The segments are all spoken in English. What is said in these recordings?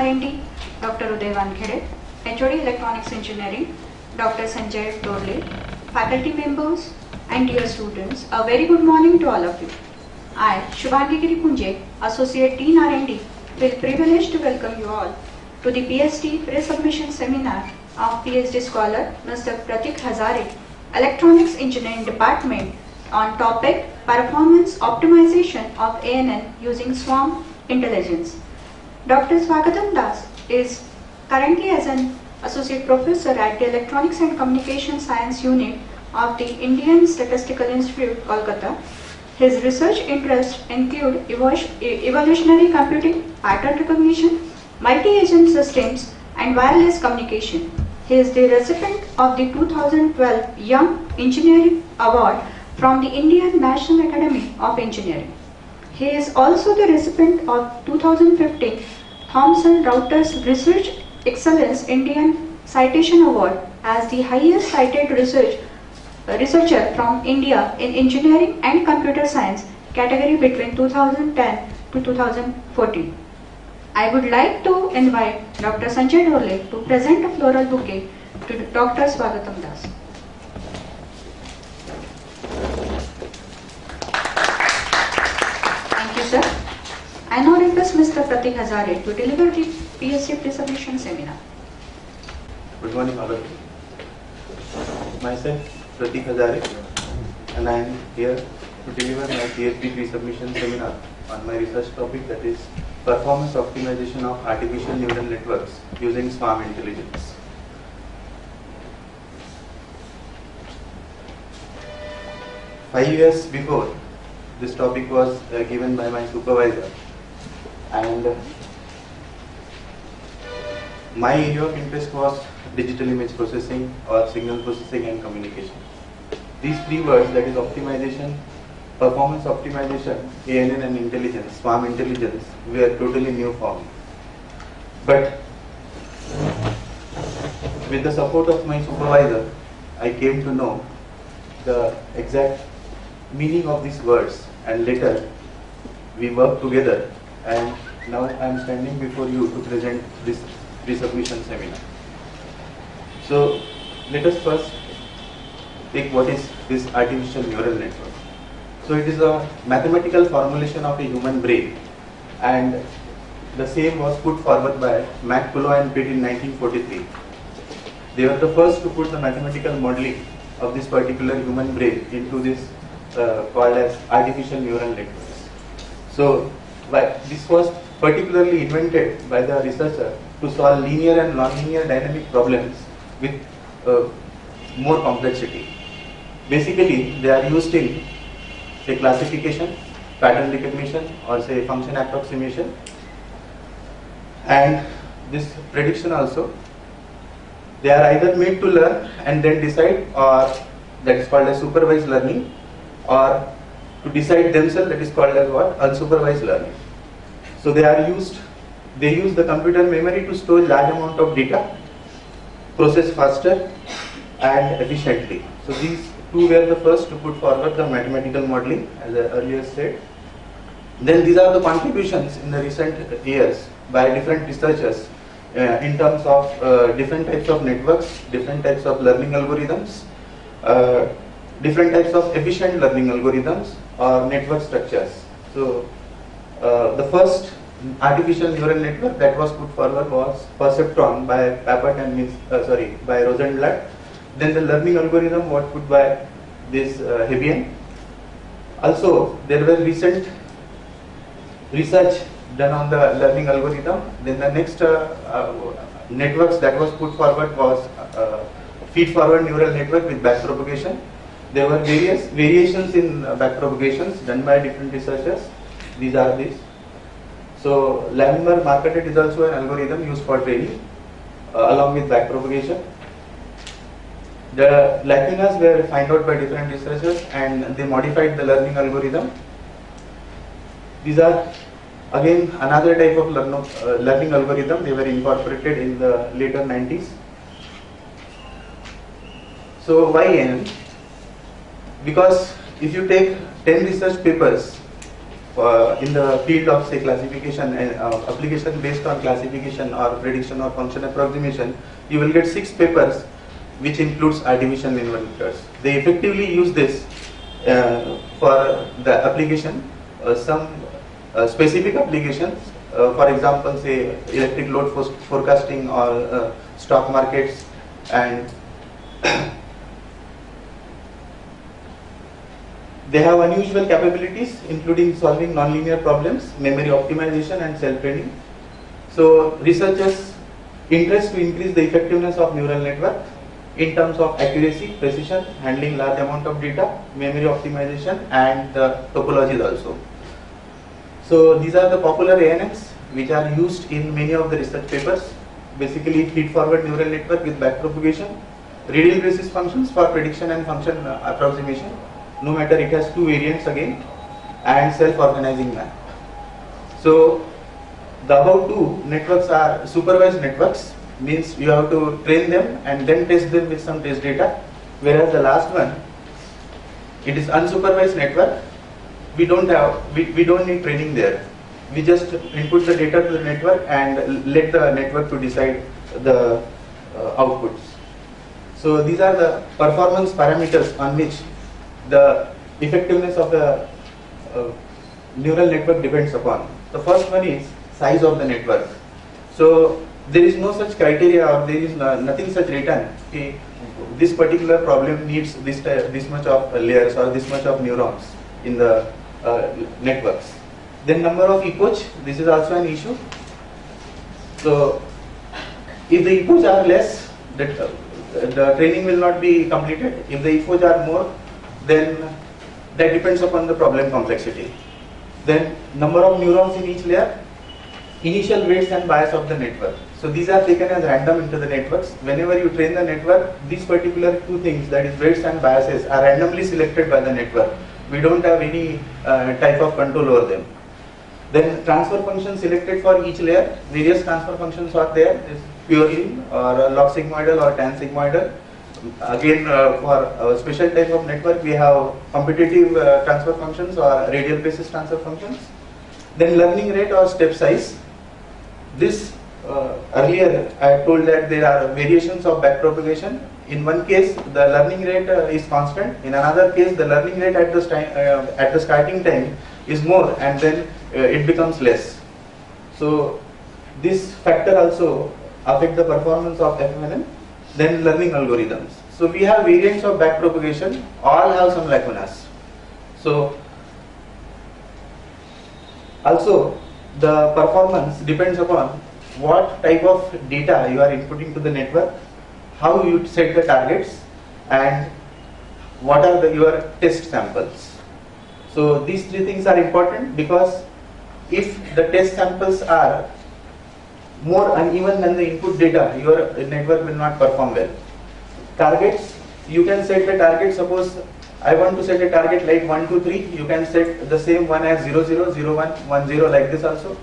R&D, Dr. Uday Wankhede, HOD Electronics Engineering, Dr. Sanjay Dorle, faculty members and dear students, a very good morning to all of you. I, Shubhangi Giri Punje, Associate Dean R&D, feel privileged to welcome you all to the PhD Pre-Submission Seminar of PhD Scholar Mr. Pratik Hazare, Electronics Engineering Department on topic Performance Optimization of ANN using Swarm Intelligence. Dr. Swagatam Das is currently as an Associate Professor at the Electronics and Communication Science Unit of the Indian Statistical Institute, Kolkata. His research interests include evolutionary computing, pattern recognition, multi-agent systems, and wireless communication. He is the recipient of the 2012 Young Engineering Award from the Indian National Academy of Engineering. He is also the recipient of 2015 Thomson Reuters Research Excellence Indian Citation Award as the highest cited researcher from India in engineering and computer science category between 2010 to 2014. I would like to invite Dr. Sanjay Dorle to present a floral bouquet to Dr. Swagatam Das. Thank you, sir. I now request Mr. Pratik Hazare to deliver the PhD Pre-Submission Seminar. Good morning, all of you. Myself, Pratik Hazare, and I am here to deliver my PhD Pre-Submission Seminar on my research topic, that is Performance Optimization of Artificial Neural Networks using Swarm Intelligence. Five years before, this topic was given by my supervisor, and my area of interest was digital image processing or signal processing and communication. These three words, that is optimization, performance optimization, ANN and intelligence, swarm intelligence, were totally new for me. But with the support of my supervisor, I came to know the exact meaning of these words, and later we worked together, and now I am standing before you to present this pre-submission seminar. So let us first take what is this artificial neural network. So it is a mathematical formulation of a human brain, and the same was put forward by McCullough and Pitt in 1943. They were the first to put the mathematical modeling of this particular human brain into this called as artificial neural networks. So this was particularly invented by the researcher to solve linear and nonlinear dynamic problems with more complexity. Basically, they are used in, say, classification, pattern recognition, or say function approximation, and this prediction also. They are either made to learn and then decide, or that is called as supervised learning, or to decide themselves, that is called as what? Unsupervised learning. So they use the computer memory to store large amount of data, process faster and efficiently. So these two were the first to put forward the mathematical modeling, as I earlier said. Then these are the contributions in the recent years by different researchers in terms of different types of networks, different types of learning algorithms, different types of efficient learning algorithms or network structures. So the first artificial neural network that was put forward was perceptron by Papert and by Rosenblatt. Then the learning algorithm was put by this Hebbian. Also, there were recent research done on the learning algorithm. Then the next networks that was put forward was feed-forward neural network with backpropagation. There were various variations in backpropagations done by different researchers. These are these. So Lamimer Marcatet is also an algorithm used for training along with backpropagation. The lacunas were found out by different researchers and they modified the learning algorithm. These are again another type of learning algorithm. They were incorporated in the later 90s. So why ANN? Because if you take 10 research papers in the field of say classification and application based on classification or prediction or function approximation, you will get 6 papers which includes artificial inverters. They effectively use this for the application, some specific applications, for example say electric load forecasting or stock markets, and they have unusual capabilities including solving nonlinear problems, memory optimization and self-training. So researchers interest to increase the effectiveness of neural network in terms of accuracy, precision, handling large amount of data, memory optimization and topologies also. So these are the popular ANNs which are used in many of the research papers. Basically feed-forward neural network with backpropagation, radial basis functions for prediction and function approximation, no matter it has 2 variants again, and self-organizing map. So the above 2 networks are supervised networks, means you have to train them and then test them with some test data, whereas the last one, it is unsupervised network. We don't need training there. We just input the data to the network and let the network to decide the outputs. So these are the performance parameters on which the effectiveness of the neural network depends upon. The first one is size of the network. So there is no such criteria, or there is nothing such written. Okay, this particular problem needs this much of layers or this much of neurons in the networks. Then number of epochs, this is also an issue. So if the epochs are less, the training will not be completed. If the epochs are more, then that depends upon the problem complexity. Then number of neurons in each layer, initial weights and bias of the network. So these are taken as random into the networks. Whenever you train the network, these particular 2 things, that is weights and biases, are randomly selected by the network. We don't have any type of control over them. Then transfer function selected for each layer. Various transfer functions are there. Is purely or log sigmoidal or tan sigmoidal. Again, for a special type of network, we have competitive transfer functions or radial basis transfer functions. Then learning rate or step size. This earlier I told that there are variations of backpropagation. In one case, the learning rate is constant. In another case, the learning rate at the starting time is more, and then it becomes less. So this factor also affects the performance of FMNN. Then learning algorithms. So we have variants of backpropagation, all have some lacunas. So also the performance depends upon what type of data you are inputting to the network, how you set the targets, and what are your test samples. So these 3 things are important, because if the test samples are more uneven than the input data, your network will not perform well. Targets, you can set the target. Suppose I want to set a target like 1, 2, 3. You can set the same one as 0, 0, 0, 1, 1, 0, like this also.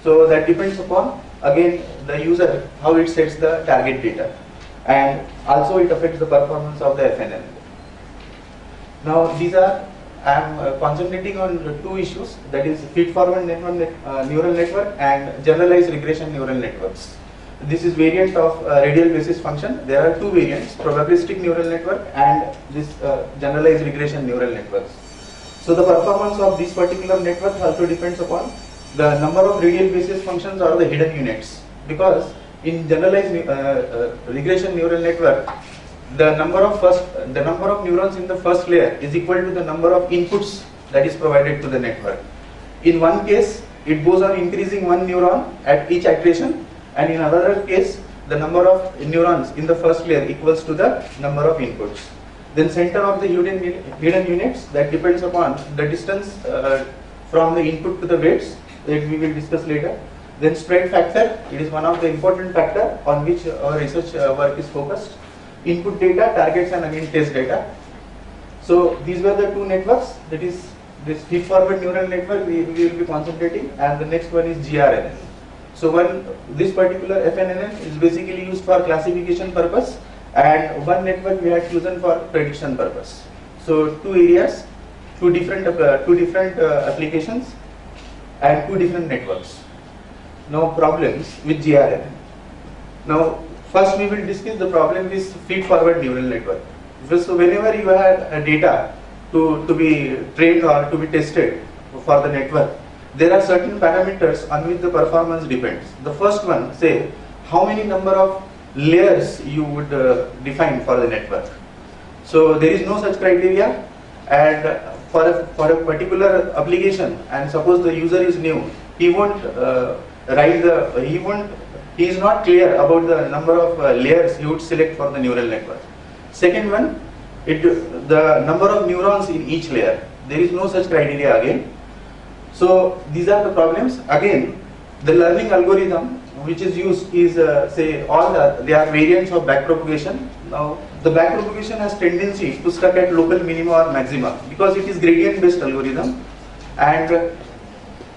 So that depends upon again the user, how it sets the target data, and also it affects the performance of the FNN. Now these are, I am concentrating on 2 issues, that is feed-forward neural network and generalized regression neural networks. This is variant of radial basis function. There are 2 variants, probabilistic neural network and this generalized regression neural networks. So the performance of this particular network also depends upon the number of radial basis functions or the hidden units, because in generalized regression neural network, the number of neurons in the first layer is equal to the number of inputs that is provided to the network. In one case, it goes on increasing 1 neuron at each iteration, and in another case, the number of neurons in the first layer equals to the number of inputs. Then center of the hidden units, that depends upon the distance from the input to the weights, that we will discuss later. Then spread factor, it is one of the important factor on which our research work is focused. Input data, targets, and again test data. So these were the 2 networks, that is this feed-forward neural network we will be concentrating, and the next one is GRNN. So this particular FNNN is basically used for classification purpose, and one network we had chosen for prediction purpose. So 2 areas, two different applications. and two different networks. Now problems with GRNN. Now first we will discuss the problem with feed-forward neural network. So whenever you have data to be trained or to be tested for the network, there are certain parameters on which the performance depends. The first one, say, how many number of layers you would define for the network. So there is no such criteria, and for a particular application, and suppose the user is new, he won't he is not clear about the number of layers he would select for the neural network. Second one, the number of neurons in each layer. There is no such criteria again. So these are the problems. Again, the learning algorithm which is used is say they are variants of backpropagation. Now the backpropagation has tendency to stuck at local minima or maxima because it is gradient based algorithm, and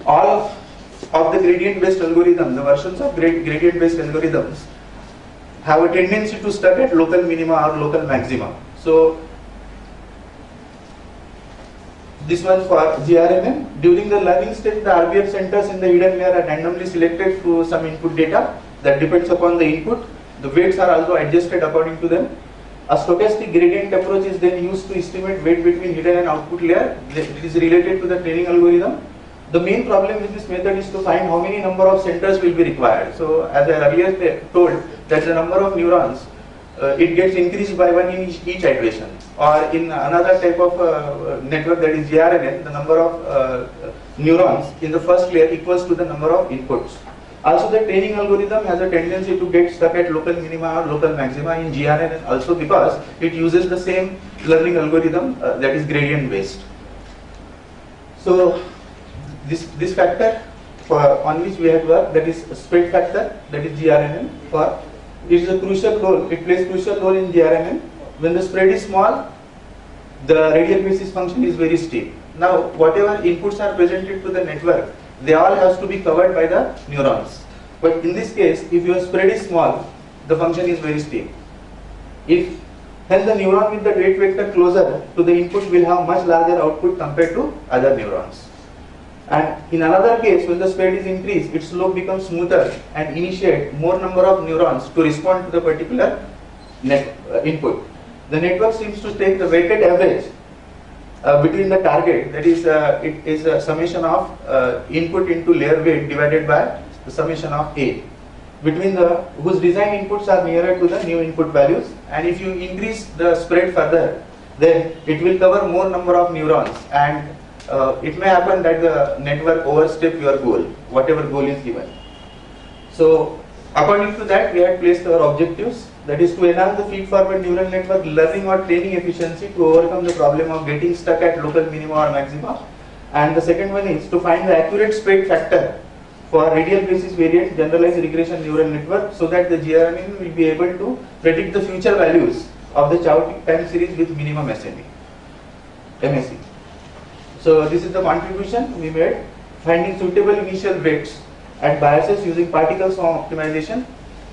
all of the gradient based algorithm, the versions of gradient based algorithms have a tendency to stuck at local minima or local maxima. So this one for GRNN. During the learning stage, the RBF centers in the hidden layer are randomly selected to some input data that depends upon the input. The weights are also adjusted according to them. A stochastic gradient approach is then used to estimate weight between hidden and output layer. It is related to the training algorithm. The main problem with this method is to find how many number of centers will be required. So as I earlier told, that the number of neurons it gets increased by one in each iteration. Or in another type of network, that is GRNN, the number of neurons in the first layer equals to the number of inputs. Also the training algorithm has a tendency to get stuck at local minima or local maxima in GRNN also because it uses the same learning algorithm that is gradient based. So this factor on which we have worked, that is spread factor, that is GRNN, it is a crucial role, it plays crucial role in GRNN. When the spread is small, the radial basis function is very steep. Now whatever inputs are presented to the network, they all has to be covered by the neurons. But in this case, if your spread is small, the function is very steep. Hence the neuron with the weight vector closer to the input will have much larger output compared to other neurons. And in another case, when the spread is increased, its slope becomes smoother and initiate more number of neurons to respond to the particular input. The network seems to take the weighted average between the target, that is it is a summation of input into layer weight divided by the summation of A, between whose design inputs are nearer to the new input values. And if you increase the spread further, then it will cover more number of neurons, and it may happen that the network overstep your goal, whatever goal is given. So according to that, we had placed our objectives, that is to enhance the feed-forward neural network learning or training efficiency to overcome the problem of getting stuck at local minima or maxima. And the second one is to find the accurate spread factor for radial basis variant generalized regression neural network, so that the GRNN will be able to predict the future values of the chaotic time series with minimum MSE. So this is the contribution we made, finding suitable initial weights and biases using particle swarm optimization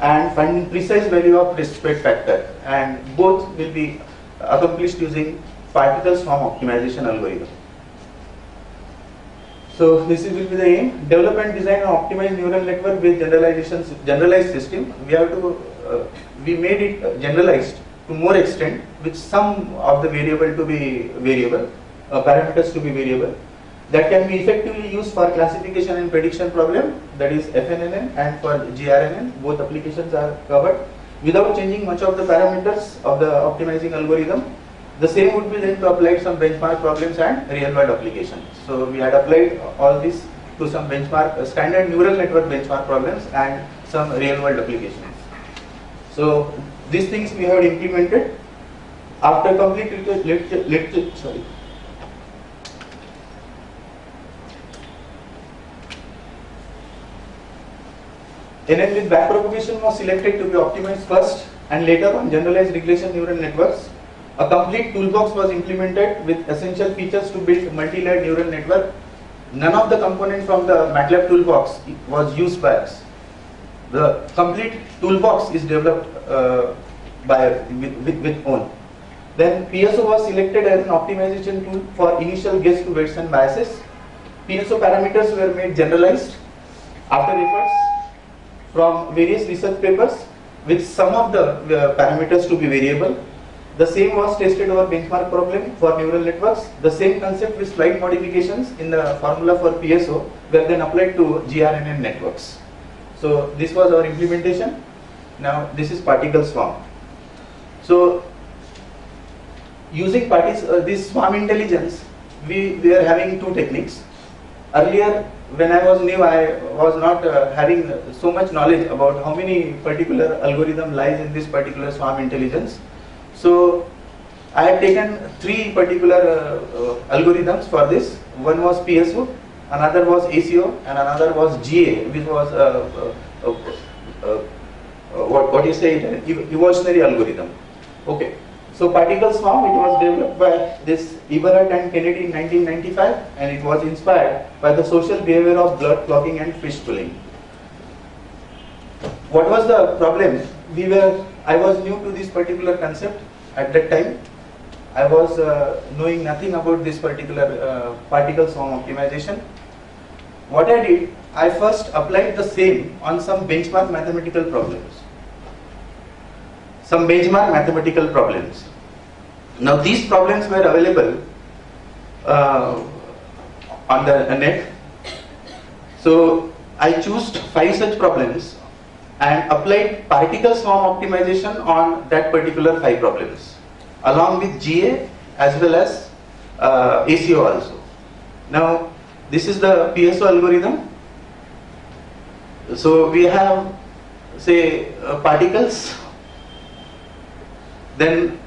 and finding precise value of spread factor, and both will be accomplished using particle swarm optimization algorithm. So this will be the aim: develop and design an optimized neural network with generalized system. We made it generalized to more extent, with some of the variable to be variable, parameters to be variable, that can be effectively used for classification and prediction problem, that is FNNN, and for GRNN. Both applications are covered without changing much of the parameters of the optimizing algorithm. The same would be then to apply some benchmark problems and real world applications. So we had applied all this to some benchmark standard neural network benchmark problems and some real world applications. So these things we have implemented. After complete NN with backpropagation was selected to be optimized first, and later on generalized regression neural networks. A complete toolbox was implemented with essential features to build multi-layered neural network. None of the components from the MATLAB toolbox was used by us. The complete toolbox is developed with own. Then PSO was selected as an optimization tool for initial guess to weights and biases. PSO parameters were made generalized after efforts from various research papers with some of the parameters to be variable. The same was tested over benchmark problem for neural networks. The same concept with slight modifications in the formula for PSO were then applied to GRNN networks. So this was our implementation. Now this is particle swarm. So using this swarm intelligence, we are having two techniques. Earlier, when I was new, I was not having so much knowledge about how many particular algorithm lies in this particular swarm intelligence. So I had taken three particular algorithms for this. One was PSO, another was ACO, and another was GA, which was what you say, evolutionary algorithm. Okay. So particle swarm, it was developed by this Eberhardt and Kennedy in 1995, and it was inspired by the social behavior of blood clotting and fish pulling. What was the problem? I was new to this particular concept at that time. I was knowing nothing about this particular particle swarm optimization. What I did, I first applied the same on some benchmark mathematical problems. Now these problems were available on the net. So I chose 5 such problems and applied particle swarm optimization on that particular 5 problems, along with GA as well as ACO also. Now this is the PSO algorithm. So we have, say, particles. Then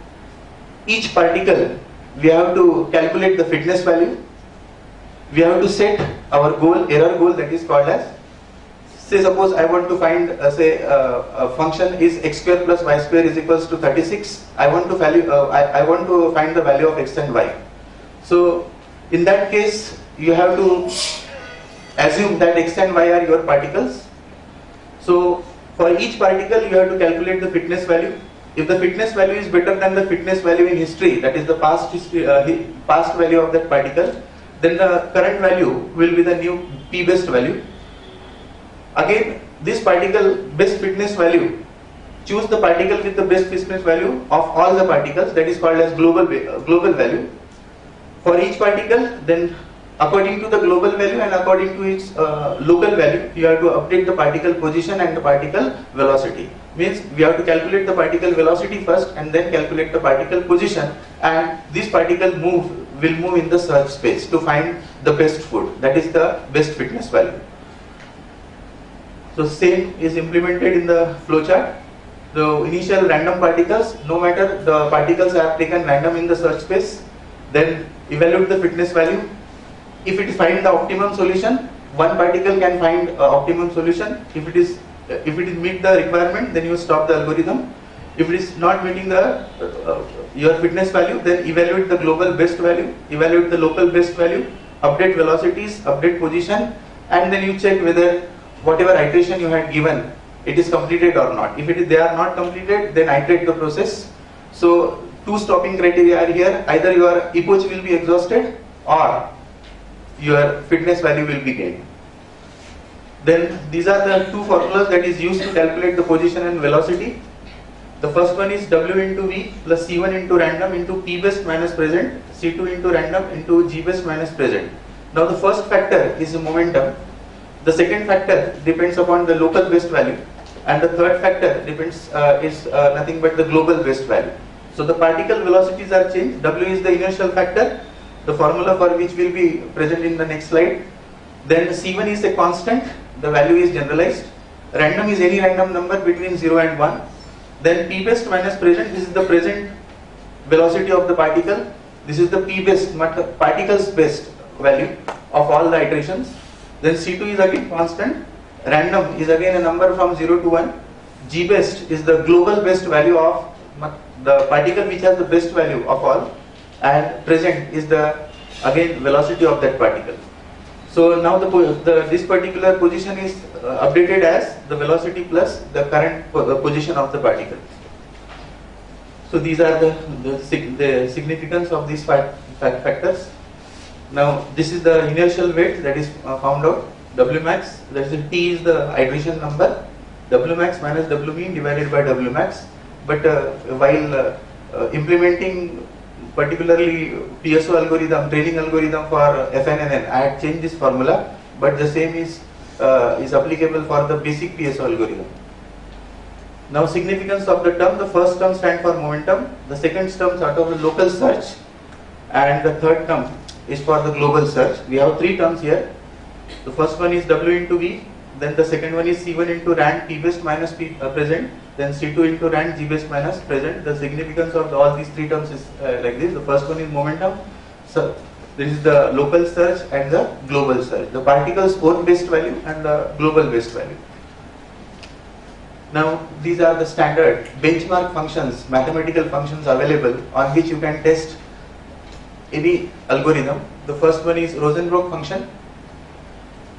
each particle, we have to calculate the fitness value. We have to set our goal, error goal, that is called as, say suppose I want to find a function is x square plus y square is equals to 36. I want to find the value of x and y. So in that case, you have to assume that x and y are your particles. So for each particle, you have to calculate the fitness value. If the fitness value is better than the fitness value in history, that is the past value of that particle, then the current value will be the new p-best value. Again, this particle best fitness value, choose the particle with the best fitness value of all the particles, that is called as global value. For each particle, then according to the global value and according to its local value, you have to update the particle position and the particle velocity. Means we have to calculate the particle velocity first and then calculate the particle position, and this particle will move in the search space to find the best food, that is the best fitness value. So same is implemented in the flowchart. The initial random particles, no matter the particles are taken random in the search space, then evaluate the fitness value. If it finds the optimum solution, one particle can find optimum solution. If it meet the requirement, then you stop the algorithm. If it is not meeting the your fitness value, then evaluate the global best value, evaluate the local best value, update velocities, update position, and then you check whether whatever iteration you had given, it is completed or not. If they are not completed, then iterate the process. So 2 stopping criteria are here: either your epoch will be exhausted or your fitness value will be gained. Then these are the 2 formulas that is used to calculate the position and velocity. The first one is W into V plus C1 into random into P best minus present, C2 into random into G best minus present. Now the first factor is the momentum. The second factor depends upon the local best value, and the third factor depends is nothing but the global best value. So the particle velocities are changed. W is the inertial factor, the formula for which will be present in the next slide. Then C1 is a constant, the value is generalized. Random is any random number between 0 and 1. Then P best minus present, this is the present velocity of the particle. This is the P best, particle's best value of all the iterations. Then C2 is again constant. Random is again a number from 0 to 1. G best is the global best value of the particle which has the best value of all. And present is the again velocity of that particle. So now this particular position is updated as the velocity plus the current position of the particle. So these are the significance of these factors. Now this is the inertial weight that is found out. W max, that is T is the iteration number. W max minus W mean divided by W max. But while implementing particularly PSO algorithm, training algorithm for FNNN, I had changed this formula, but the same is applicable for the basic PSO algorithm. Now significance of the term, the first term stands for momentum, the second term sort of the local search, and the third term is for the global search. We have three terms here. The first one is W into V, then the second one is C1 into rand P best minus P present, then C2 into rand G best minus present. The significance of all these three terms is like this. The first one is momentum, so this is the local search and the global search. The particles own best value and the global best value. Now these are the standard benchmark functions, mathematical functions available on which you can test any algorithm. The first one is Rosenbrock function.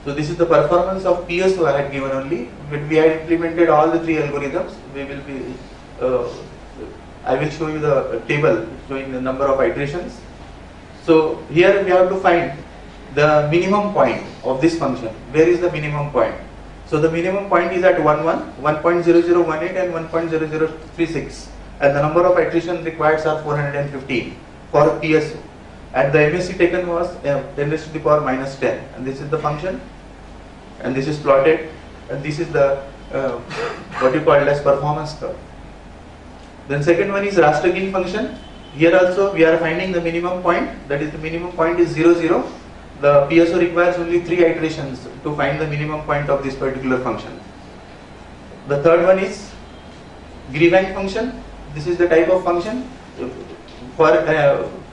So this is the performance of PSO I had given only. When we had implemented all the three algorithms, we will be. I will show you the table showing the number of iterations. So here we have to find the minimum point of this function. Where is the minimum point? So the minimum point is at 1.0018 and 1.0036, and the number of iterations required are 415 for PSO. And the MSE taken was 10 raised to the power minus 10, and this is the function, and this is plotted, and this is the what you call as performance curve. Then second one is Rastrogin function. Here also we are finding the minimum point, that is the minimum point is 0, 0. The PSO requires only 3 iterations to find the minimum point of this particular function. The third one is Greenbank function. This is the type of function. For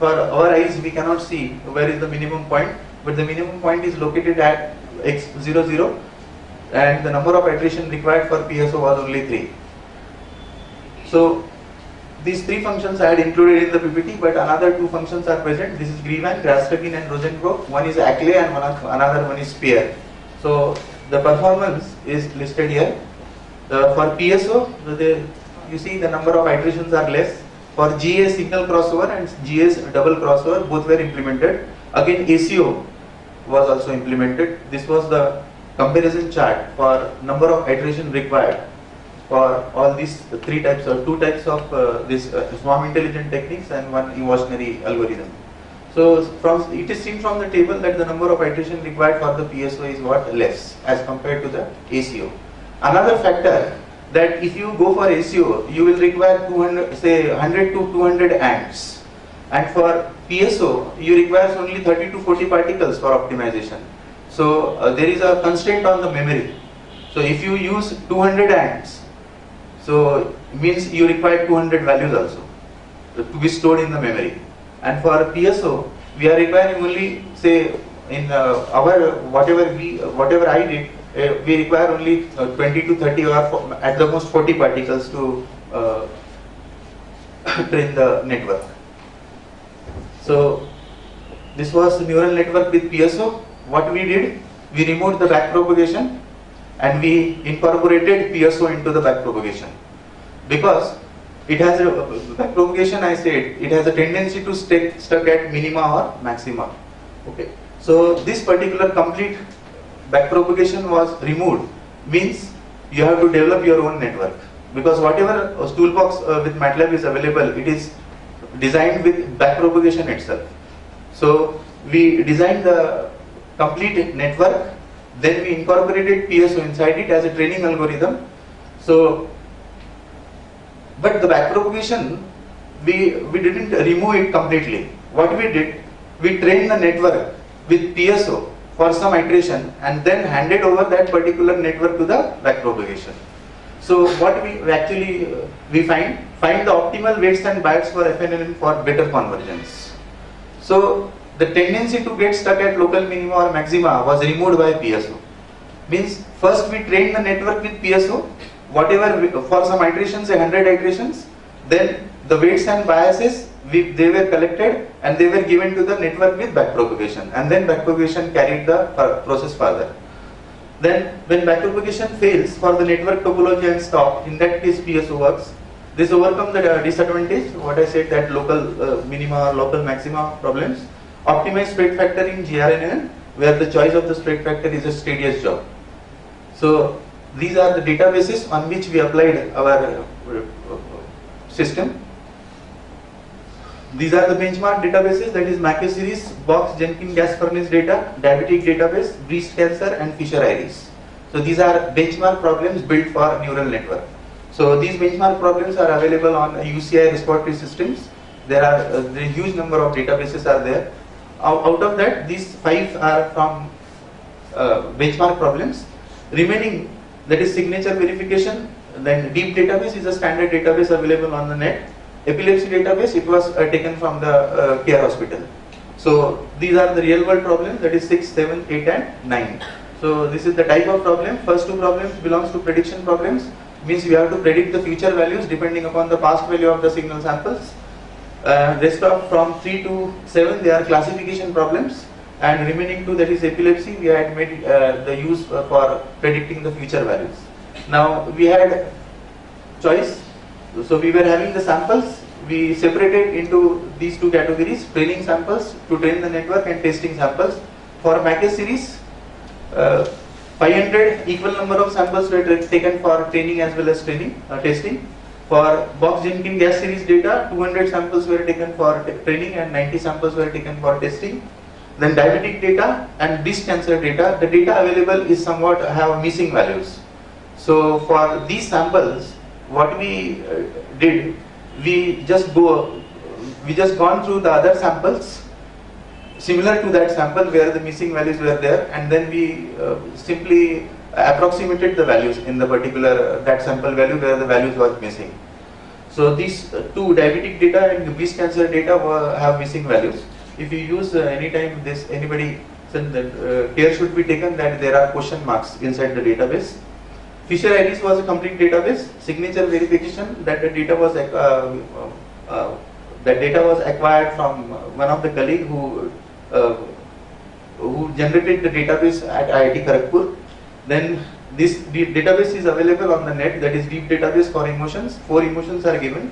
our eyes we cannot see where is the minimum point, but the minimum point is located at x 0, 0, and the number of iterations required for PSO was only 3. So these three functions I had included in the PPT, but another two functions are present. This is Greenbank, Rastrogin and Rosenbrock. One is Ackley and another one is Spear. So the performance is listed here. For PSO, you see the number of iterations are less. For GA single crossover and GS double crossover, both were implemented. Again ACO was also implemented. This was the comparison chart for number of iterations required for all these three types or two types of this swarm intelligent techniques and one evolutionary algorithm. So it is seen from the table that the number of iterations required for the PSO is what less as compared to the ACO. Another factor, that if you go for ACO, you will require 200, say 100 to 200 ants, and for PSO you require only 30 to 40 particles for optimization. So there is a constraint on the memory. So if you use 200 ants, so means you require 200 values also to be stored in the memory. And for PSO, we are requiring only, say in our whatever I did, we require only 20 to 30 or at the most 40 particles to train the network. So this was the neural network with PSO. What we did, we removed the backpropagation and we incorporated PSO into the backpropagation, because it has a backpropagation, I said, it has a tendency to stay stuck at minima or maxima. Okay, so this particular complete backpropagation was removed, means you have to develop your own network, because whatever toolbox with MATLAB is available, it is designed with backpropagation itself. So we designed the complete network, then we incorporated PSO inside it as a training algorithm. So, but the backpropagation, we didn't remove it completely. What we did, we trained the network with PSO for some iteration and then handed over that particular network to the backpropagation. So what we actually we find the optimal weights and bias for FNNN for better convergence. So the tendency to get stuck at local minima or maxima was removed by PSO. Means first we trained the network with PSO, whatever for some iterations, 100 iterations, then the weights and biases they were collected and they were given to the network with backpropagation, and then backpropagation carried the process further. Then when backpropagation fails for the network topology and stop, in that case PSO works. This overcomes the disadvantage, what I said, that local minima or local maxima problems. optimized spread factor in GRNN, where the choice of the spread factor is a tedious job. So these are the databases on which we applied our system. These are the benchmark databases, that is Mackay series, Box Jenkins gas furnace data, diabetic database, breast cancer and Fisher Iris. So these are benchmark problems built for neural network. So these benchmark problems are available on UCI respiratory systems. There are a huge number of databases are there. Out of that, these 5 are from benchmark problems. Remaining, that is signature verification. Then deep database is a standard database available on the net. Epilepsy database, it was taken from the care hospital. So these are the real world problems, that is 6, 7, 8 and 9. So this is the type of problem. First 2 problems belongs to prediction problems, means we have to predict the future values depending upon the past value of the signal samples. Rest of from 3 to 7 they are classification problems, and remaining 2, that is epilepsy, we had made the use for predicting the future values. Now we had choice. So we were having the samples, we separated into these 2 categories, training samples to train the network and testing samples. For Mackay series, 500 equal number of samples were taken for training as well as testing. For Box Jenkins gas series data, 200 samples were taken for training and 90 samples were taken for testing. Then diabetic data and breast cancer data, the data available is somewhat have missing values. So for these samples, what we did, we just gone through the other samples similar to that sample where the missing values were there, and then we simply approximated the values in the particular that sample value where the values were missing. So these 2 diabetic data and breast cancer data have missing values. If you use anytime this anybody, care should be taken that there are question marks inside the database. Fisher Iris was a complete database. Signature verification, that the data was acquired from one of the colleague who generated the database at IIT Kharagpur. Then this database is available on the net, that is deep database for emotions. 4 emotions are given.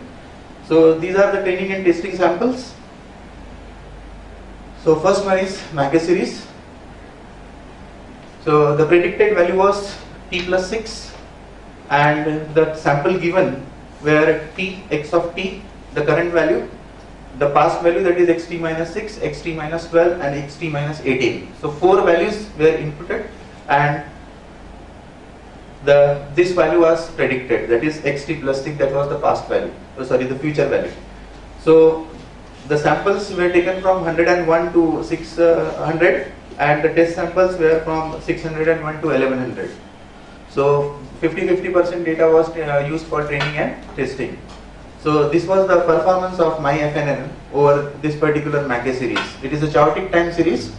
So these are the training and testing samples. So first one is Mackay series. So the predicted value was t plus 6, and the sample given were t, x of t, the current value, the past value, that is xt minus 6, xt minus 12 and xt minus 18. So 4 values were inputted, and this value was predicted, that is xt plus 6, that was the past value, the future value. So the samples were taken from 101 to 600, and the test samples were from 601 to 1100. So 50% data was used for training and testing. So this was the performance of MyFNN over this particular Mackay series. It is a chaotic time series.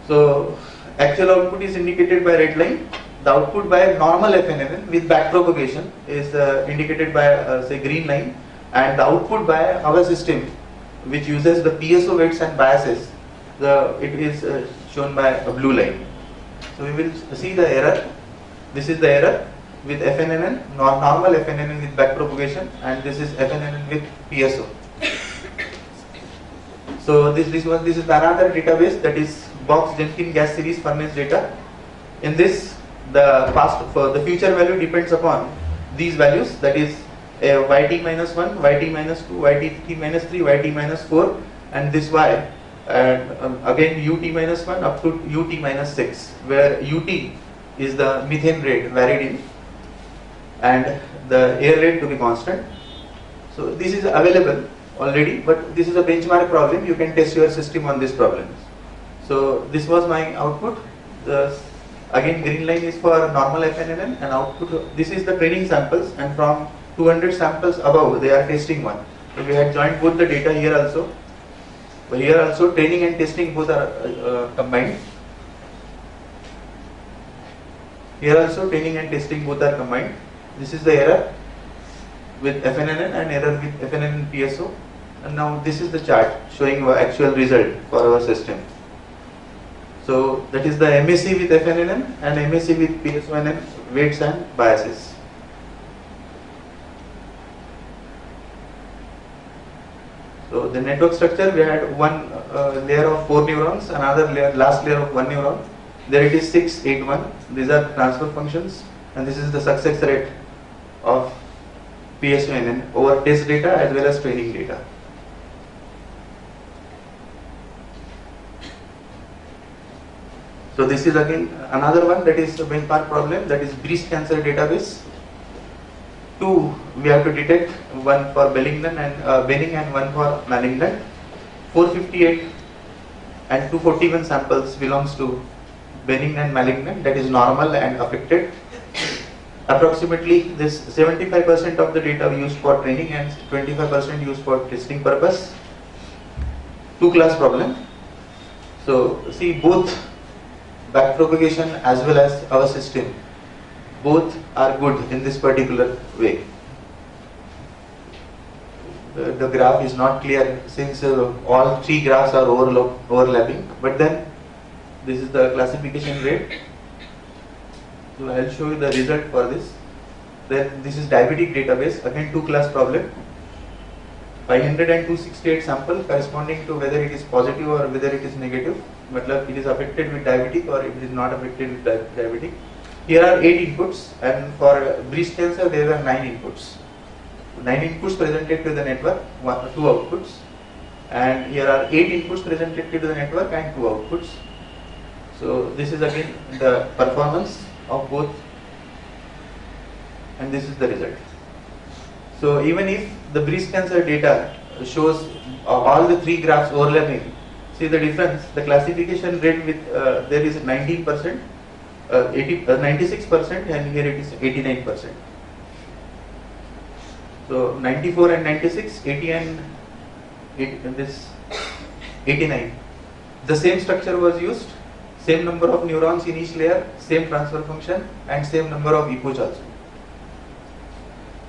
So actual output is indicated by red line. The output by normal FNN with backpropagation is indicated by say green line, and the output by our system, which uses the PSO weights and biases, it is shown by a blue line. So we will see the error. This is the error with FNN, normal FNN with backpropagation, and this is FNN with PSO. So this is another database, that is Box Jenkins gas series furnace data. In this, the future value depends upon these values, that is yt minus 1, yt minus 2, yt minus 3, yt minus 4, and this y, and again ut minus 1 up to ut minus 6, where ut is the methane rate varied in, and the air rate to be constant. So this is available already, but this is a benchmark problem. You can test your system on this problem. So this was my output. Again, green line is for normal FNN, and output, this is the training samples, and from 200 samples above they are testing one. So we had joined both the data here also. But here also training and testing both are combined. Here also training and testing both are combined. This is the error with FNN and error with FNN and PSO. And now this is the chart showing our actual result for our system. So that is the MAC with FNN and MAC with PSO weights and biases. So the network structure, we had one layer of 4 neurons, another layer, last layer of 1 neuron. There it is 6, 8, 1. These are transfer functions, and this is the success rate of PSUNN over test data as well as training data. So this is again another one, that is a benchmark problem, that is breast cancer database. Two we have to detect, one for benign and one for malignant. 458 and 241 samples belongs to benign and malignant, that is normal and affected. Approximately this 75% of the data used for training and 25% used for testing purpose. Two class problem. So see, both backpropagation as well as our system, both are good in this particular way. The graph is not clear since all three graphs are overlapping, but then this is the classification rate. So I will show you the result for this. Then this is diabetic database, again two class problem. 500 and 268 sample corresponding to whether it is positive or whether it is negative. Matlab it is affected with diabetic or it is not affected with diabetic. Here are 8 inputs, and for breast cancer there were 9 inputs. 9 inputs presented to the network, 2 outputs, and here are 8 inputs presented to the network and 2 outputs. So this is again the performance of both, and this is the result. So even if the breast cancer data shows all the 3 graphs overlapping, see the difference, the classification rate with there is 19%, 96%, and here it is 89%. So 94 and 96, 80 and this 89. The same structure was used, same number of neurons in each layer, same transfer function, and same number of epochs also.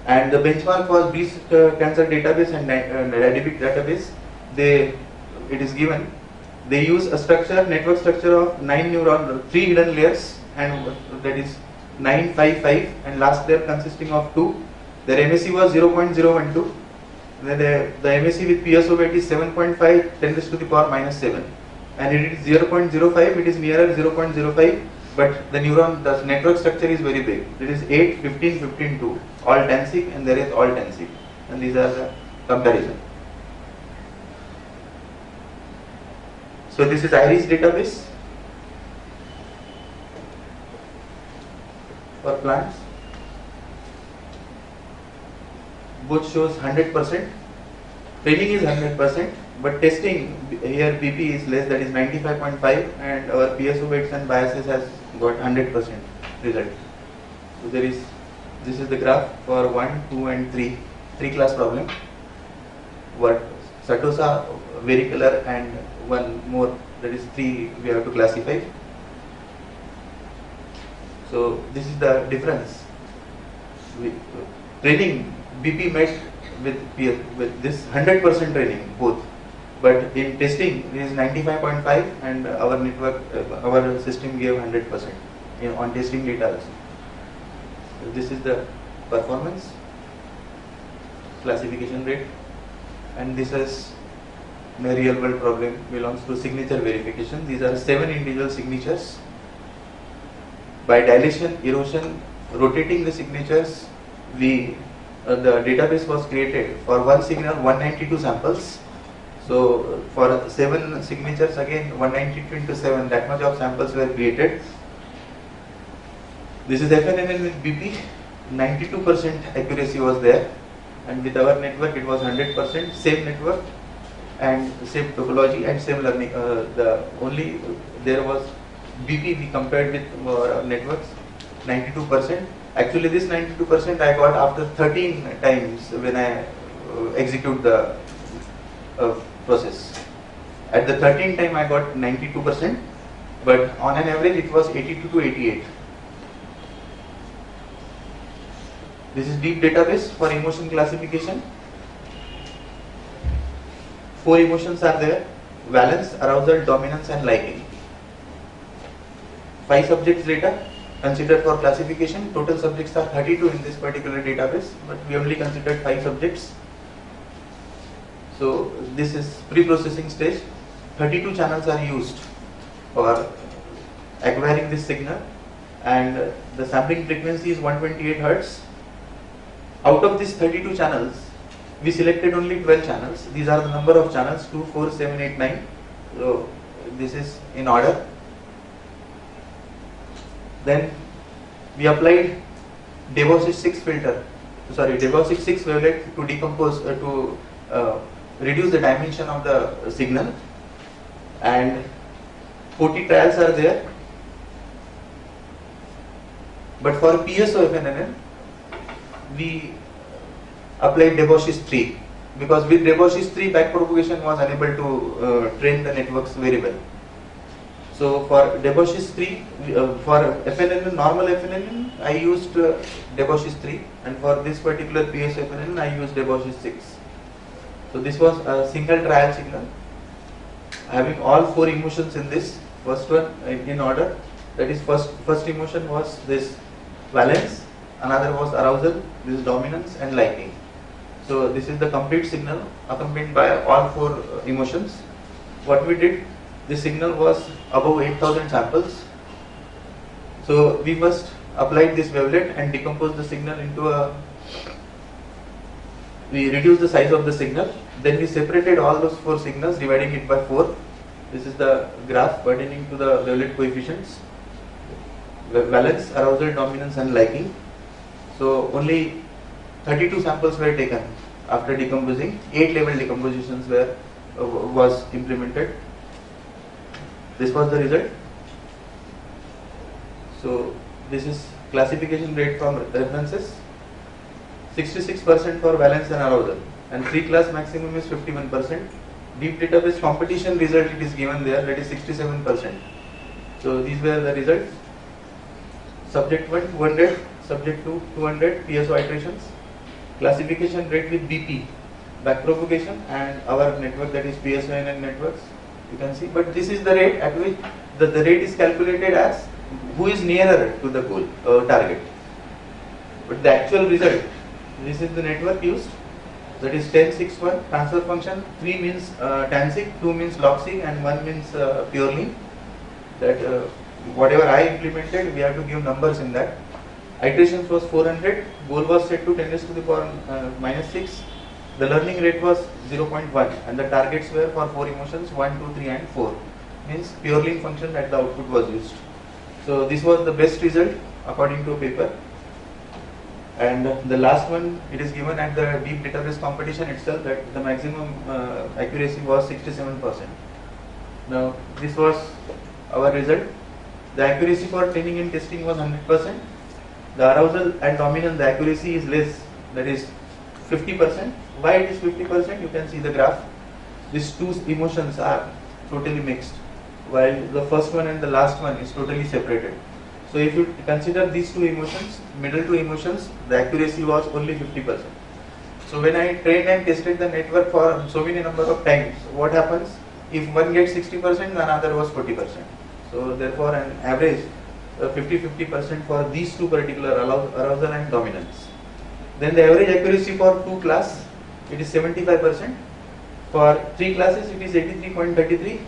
And the benchmark was breast cancer database and diabetic database. It is given. They use a network structure of 9 neuron, 3 hidden layers, and that is 9, 5, 5, and last layer consisting of 2. Their MAC was 0.012. Then the MAC with PSO weight is 7.5, 10 raised to the power minus 7, and it is 0.05. It is nearer 0.05, but the network structure is very big. It is 8, 15, 15, 2, all 10-sig, and there is all 10-sig, and these are the comparison. So this is IRIS database for plants. Both shows 100%. Training is 100%, but testing here BP is less, that is 95.5, and our PSO weights and biases has got 100% result. So this is the graph for 1, 2, and 3 class problem. What Satosa, varicolor, and one more, that is 3 we have to classify. So this is the difference. Training BP met with this 100% training both, but in testing it is 95.5, and our network, our system gave 100% on testing data also. So this is the performance, classification rate, and this is a real world problem, belongs to signature verification. These are 7 individual signatures. By dilation, erosion, rotating the signatures, the database was created. For one signal, 192 samples. So for 7 signatures, again 192 into 7, that much of samples were created. This is FNNN with BP, 92% accuracy was there, and with our network it was 100%, same network and same topology and same learning. There was BP we compared with networks, 92%. Actually this 92% I got after 13 times when I execute the process. At the 13th time I got 92%, but on an average it was 82 to 88. This is deep database for emotion classification. 4 emotions are there: valence, arousal, dominance, and liking. 5 subjects data considered for classification. Total subjects are 32 in this particular database, but we only considered 5 subjects. So this is pre-processing stage. 32 channels are used for acquiring this signal, and the sampling frequency is 128 Hz. Out of these 32 channels, we selected only 12 channels. These are the number of channels: 2, 4, 7, 8, 9. So this is in order. Then we applied Debauche's 6 filter, Debauche's 6 wavelet to decompose, reduce the dimension of the signal, and 40 trials are there. But for PSO FNNN, we applied Debauche's 3, because with Debauche's 3 backpropagation was unable to train the networks very well. So for Debauche's 3, for FNNN, normal FNNN, I used Debauche's 3, and for this particular PSO FNNN, I used Debauche's 6. So this was a single trial signal, having all 4 emotions in this. First one in order, that is first emotion was this valence, another was arousal, this is dominance and liking. So this is the complete signal accompanied by all 4 emotions. What we did, the signal was above 8000 samples. So we first applied this wavelet and decomposed the signal into we reduced the size of the signal. Then we separated all those 4 signals, dividing it by 4. This is the graph pertaining to the wavelet coefficients: valence, arousal, dominance and liking. So only 32 samples were taken after decomposing. 8 level decompositions was implemented. This was the result. So this is classification rate from references: 66% for valence and arousal, and free class maximum is 51%. Deep database competition result, it is given there, that is 67%. So these were the results. Subject 1 200, subject 2 200 PSO iterations. Classification rate with BP, backpropagation, and our network, that is PSONN networks, you can see. But this is the rate at which the rate is calculated as who is nearer to the goal target. But the actual result, this is the network used, that is 1061 transfer function. 3 means TANSIC, 2 means LOGSIC, and 1 means purely. That whatever I implemented, we have to give numbers in that. Iterations was 400, goal was set to 10 raised to the power -6. The learning rate was 0.1, and the targets were for 4 emotions 1, 2, 3 and 4. Means purely function that the output was used. So this was the best result according to a paper. And the last one, it is given at the deep database competition itself, that the maximum accuracy was 67%. Now this was our result. The accuracy for training and testing was 100%. The arousal and dominance, the accuracy is less, that is 50%. Why it is 50%? You can see the graph. These 2 emotions are totally mixed, while the first one and the last one is totally separated. So if you consider these 2 emotions, middle 2 emotions, the accuracy was only 50%. So when I trained and tested the network for so many number of times, what happens? If one gets 60%, another was 40%. So therefore an average 50-50% for these 2 particular arousal and dominance. Then the average accuracy for 2 class, it is 75%. For 3 classes, it is 83.33.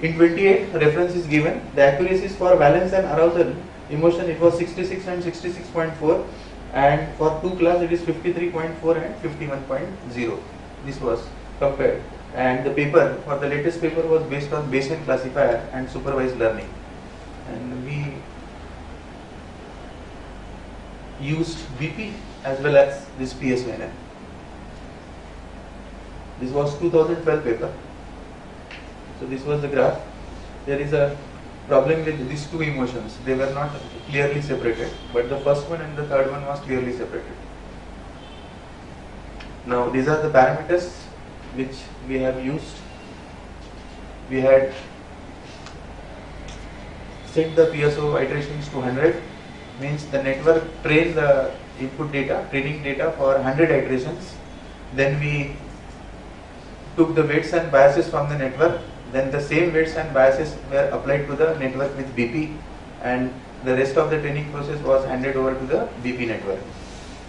In 28, reference is given. The accuracies for valence and arousal emotion, it was 66 and 66.4, and for 2 class it is 53.4 and 51.0. This was compared, and the paper, for the latest paper, was based on Bayesian classifier and supervised learning, and we used BP as well as this PSONN. This was 2012 paper. So this was the graph. There is a problem with these 2 emotions. They were not clearly separated, but the first one and the third one was clearly separated. Now these are the parameters which we have used. We had set the PSO iterations to 100, means the network trained the input data, training data for 100 iterations. Then we took the weights and biases from the network. Then the same weights and biases were applied to the network with BP, and the rest of the training process was handed over to the BP network.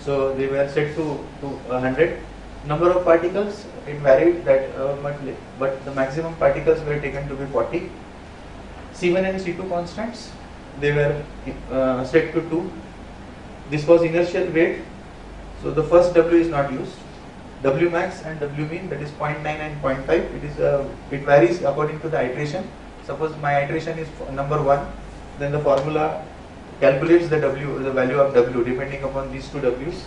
So they were set to 100. Number of particles, it varied that much, but the maximum particles were taken to be 40. C1 and C2 constants, they were set to 2. This was inertial weight, so the first W is not used. W max and W mean, that is 0.9 and 0.5. It varies according to the iteration. Suppose my iteration is number 1, then the formula calculates the value of W depending upon these two W's.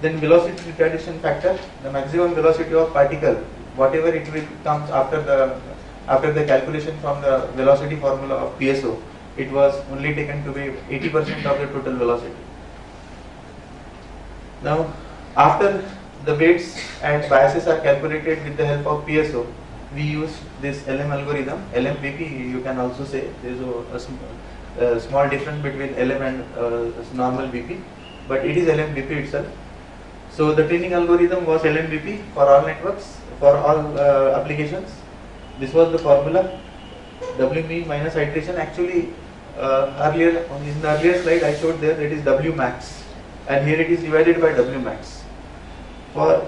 Then velocity retardation factor, the maximum velocity of particle, whatever it will comes after the calculation from the velocity formula of PSO, it was only taken to be 80% of the total velocity. Now, after the weights and biases are calculated with the help of PSO, we use this LM algorithm. LMVP, you can also say. There is a small difference between LM and normal VP, but it is LMVP itself. So the training algorithm was LMVP for all networks, for all applications. This was the formula, W mean minus iteration. Actually, earlier in the earlier slide I showed there it is W max, and here it is divided by W max. For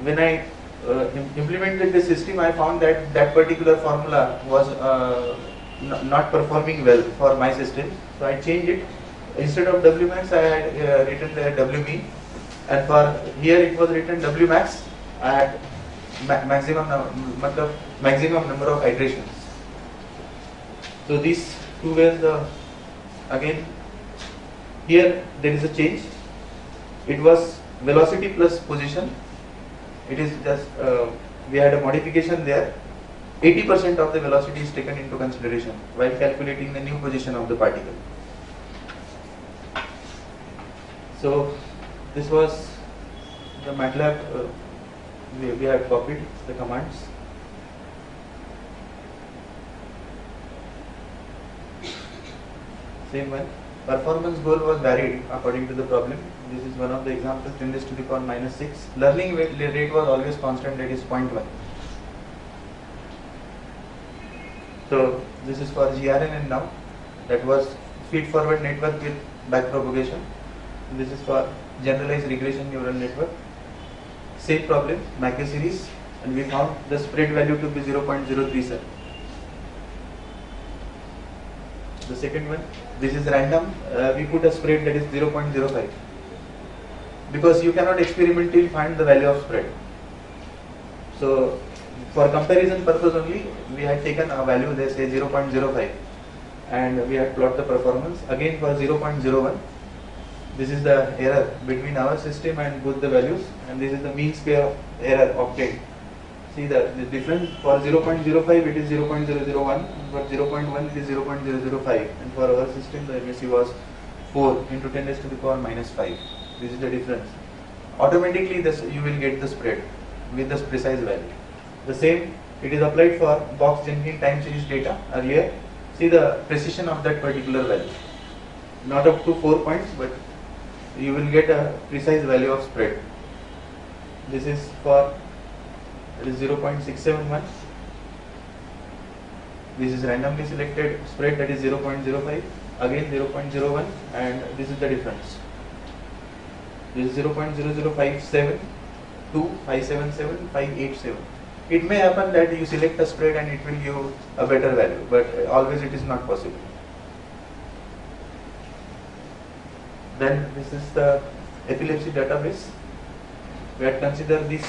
when I implemented the system, I found that that particular formula was not performing well for my system. So I changed it. Instead of W max, I had written the W mean, and for here it was written W max. I had maximum number of iterations. So these two ways, again here there is a change. It was velocity plus position. It is just we had a modification there. 80% of the velocity is taken into consideration while calculating the new position of the particle. So this was the MATLAB we had copied the commands. Same one. Performance goal was varied according to the problem. This is one of the examples, 10 raised to the power minus 6. Learning rate was always constant, that is 0.1. So this is for GRNN now. That was feed forward network with backpropagation. This is for generalized regression neural network. Same problem, Mackay series, and we found the spread value to be 0.037. The second one, this is random. We put a spread that is 0.05 because you cannot experimentally find the value of spread. So for comparison purpose only, we had taken a value, they say 0.05, and we had plot the performance again for 0.01. This is the error between our system and both the values, and this is the mean square error obtained. See the difference for 0.05 it is 0.001, for 0.1 it is 0.005, and for our system the MSE was 4 into 10 raised to the power minus 5. This is the difference. Automatically you will get the spread with the precise value. The same, it is applied for Box-Jenkins time series data earlier. See the precision of that particular value. Not up to 4 points, but you will get a precise value of spread. This is for, it is 0.671. This is randomly selected spread, that is 0.05, again 0.01, and this is the difference. This is 0.0057 to 577, 587. It may happen that you select a spread and it will give a better value, but always it is not possible. Then this is the epilepsy database. We had considered these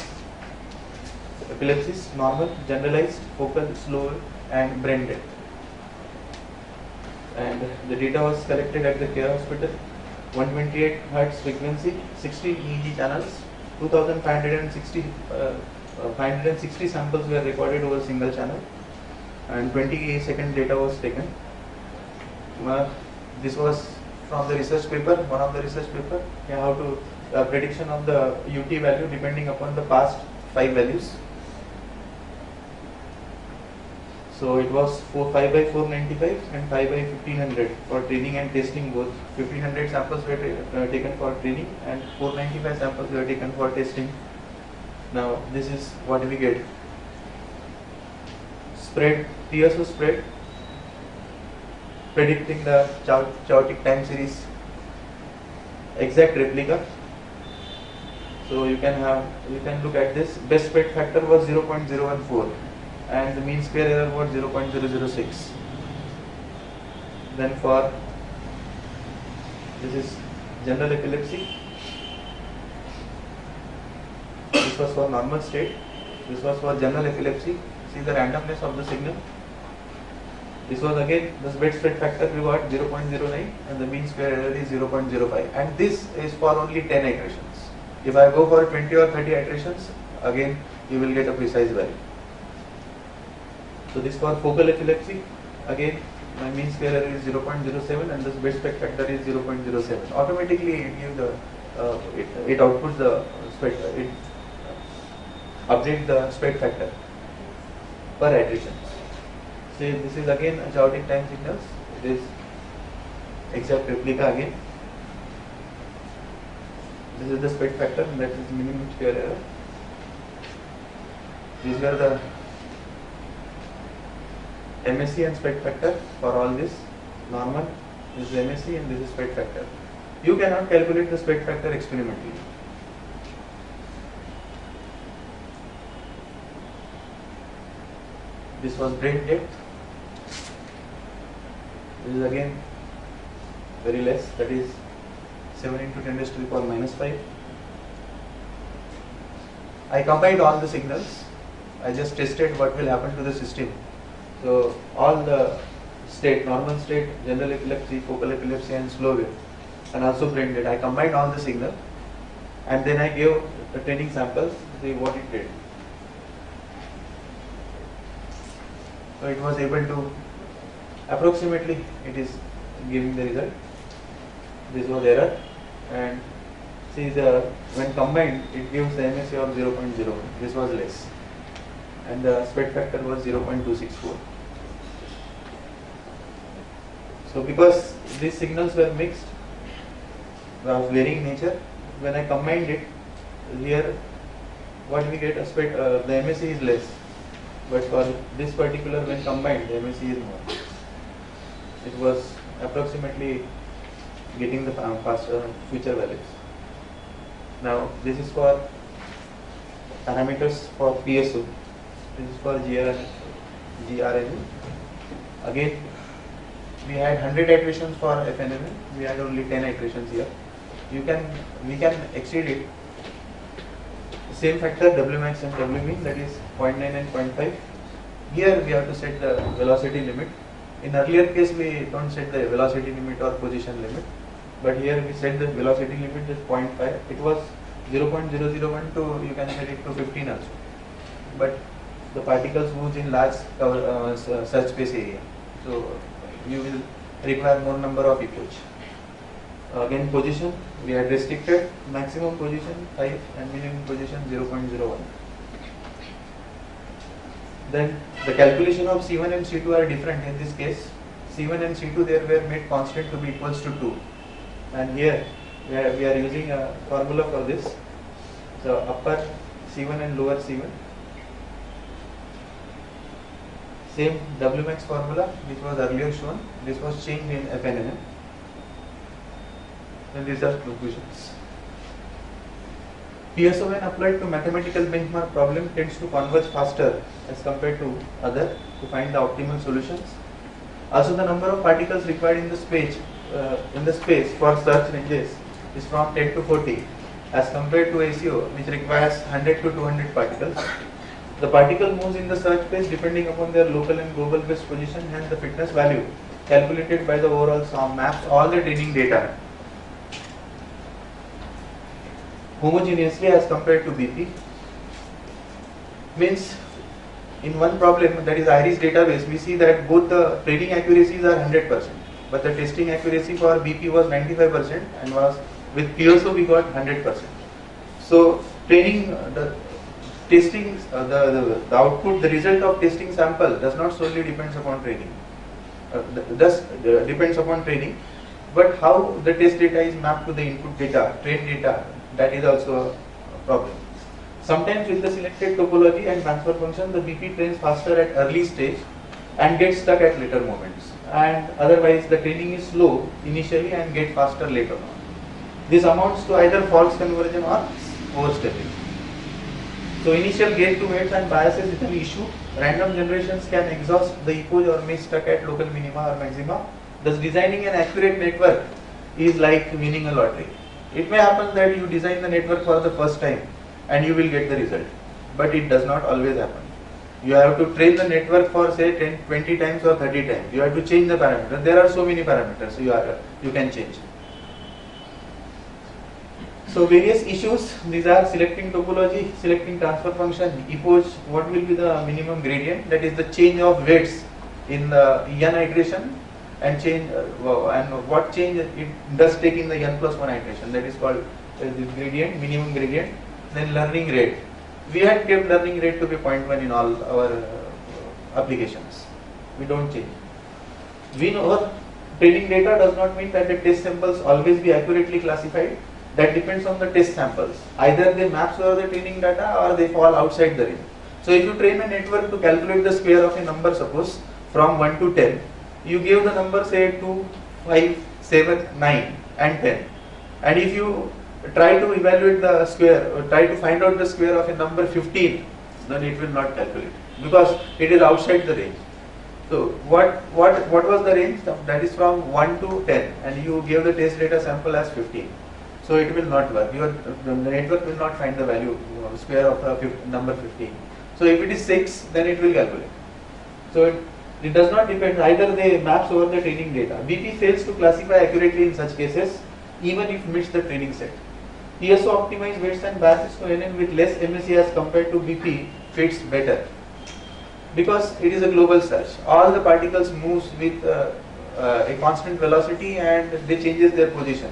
epilepsies: normal, generalized, focal, slow, and brain death. And the data was collected at the Care Hospital. 128 Hz frequency, 16 EEG channels, 560 samples were recorded over a single channel, and 20 second data was taken. This was from the research paper, one of the research paper, how to prediction of the UT value depending upon the past 5 values. So it was 5 by 495 and 5 by 1500 for training and testing both. 1500 samples were taken for training and 495 samples were taken for testing. Now this is what we get. Spread, PSO spread, predicting the chaotic time series, exact replica. So you can look at this. Best fit factor was 0.014 and the mean square error was 0.006. Then for this is general epilepsy. This was for normal state. This was for general epilepsy. See the randomness of the signal. This was again the best fit factor we got 0.09 and the mean square error is 0.05, and this is for only 10 iterations. If I go for 20 or 30 iterations, again you will get a precise value. So this for focal epilepsy, again my mean square error is 0.07 and the best fit factor is 0.07. Automatically it gives the it outputs the it updates the spread factor per iteration. See, this is again a chaotic time signals. It is exact replica again. This is the spread factor, and that is minimum square error. These were the MSE and spread factor for all this. Normal, this is MSE and this is spread factor. You cannot calculate the spread factor experimentally. This was brain depth. This is again very less, that is 7 into 10 raised to the power minus 5. I combined all the signals. I just tested what will happen to the system. So all the state, normal state, general epilepsy, focal epilepsy and slow wave, and also brain dead. I combined all the signal and then I gave the training samples to see what it did. So it was able to approximately, it is giving the result. This was error, and see when combined it gives the MSE of 0.01. This was less, and the spread factor was 0.264. So because these signals were mixed, of varying nature, when I combined it, here what we get, the MSE is less, but for this particular when combined the MSE is more. It was approximately getting the faster future values. Now this is for parameters for PSO. This is for GRNL. Again, we had 100 iterations for FNML. We had only 10 iterations here. We can exceed it. Same factor Wmax and Wmin, that is 0.9 and 0.5. Here we have to set the velocity limit. In earlier case we don't set the velocity limit or position limit, but here we set the velocity limit is 0.5. It was 0.001 to, you can set it to 15 also. But the particles moves in large search space area, so you will require more number of epoch. Again position, we had restricted maximum position 5 and minimum position 0.01. Then the calculation of C1 and C2 are different in this case. C1 and C2 there were made constant to be equals to 2, and here we are using a formula for this. So upper C1 and lower C1. Same Wmax formula which was earlier shown, this was changed in FNML. And these are conclusions. PSO when applied to mathematical benchmark problem tends to converge faster as compared to other to find the optimal solutions. Also the number of particles required in the space for search ranges is from 10 to 40 as compared to ACO which requires 100 to 200 particles. The particle moves in the search space depending upon their local and global based position, and the fitness value calculated by the overall sum maps all the training data homogeneously as compared to BP. Means in one problem, that is IRIS database, we see that both the training accuracies are 100%, but the testing accuracy for BP was 95% and was with PSO we got 100%. So training, the testing, the output, the result of testing sample does not solely depends upon training. Depends upon training, but how the test data is mapped to the input data, trained data, that is also a problem. Sometimes with the selected topology and transfer function, the BP trains faster at early stage and gets stuck at later moments, and otherwise the training is slow initially and get faster later on. This amounts to either false conversion or overstepping. So initial gate to weights and biases is an issue. Random generations can exhaust the epoch or may stuck at local minima or maxima. Thus designing an accurate network is like winning a lottery. It may happen that you design the network for the first time and you will get the result, but it does not always happen. You have to train the network for say 10, 20 times or 30 times. You have to change the parameters. There are so many parameters, so you can change. So various issues, these are selecting topology, selecting transfer function, epoch, what will be the minimum gradient, that is the change of weights in the n iteration, and change and what change it does take in the n plus 1 iteration, that is called the gradient, minimum gradient. Then learning rate. We had kept learning rate to be 0.1 in all our applications. We don't change. We know training data does not mean that the test samples always be accurately classified. That depends on the test samples. Either they maps over the training data or they fall outside the range. So if you train a network to calculate the square of a number, suppose from 1 to 10, you give the number say 2, 5, 7, 9 and 10. And if you try to evaluate the square or try to find out the square of a number 15, then it will not calculate because it is outside the range. So what was the range? That is from 1 to 10 and you give the test data sample as 15. So it will not work. The network will not find the value square of number 15. So if it is 6, then it will calculate. So it does not depend, either they maps over the training data. BP fails to classify accurately in such cases, even if meets the training set. PSO optimized weights and biases to NN with less MSE as compared to BP fits better. Because it is a global search. All the particles moves with a constant velocity and they changes their position.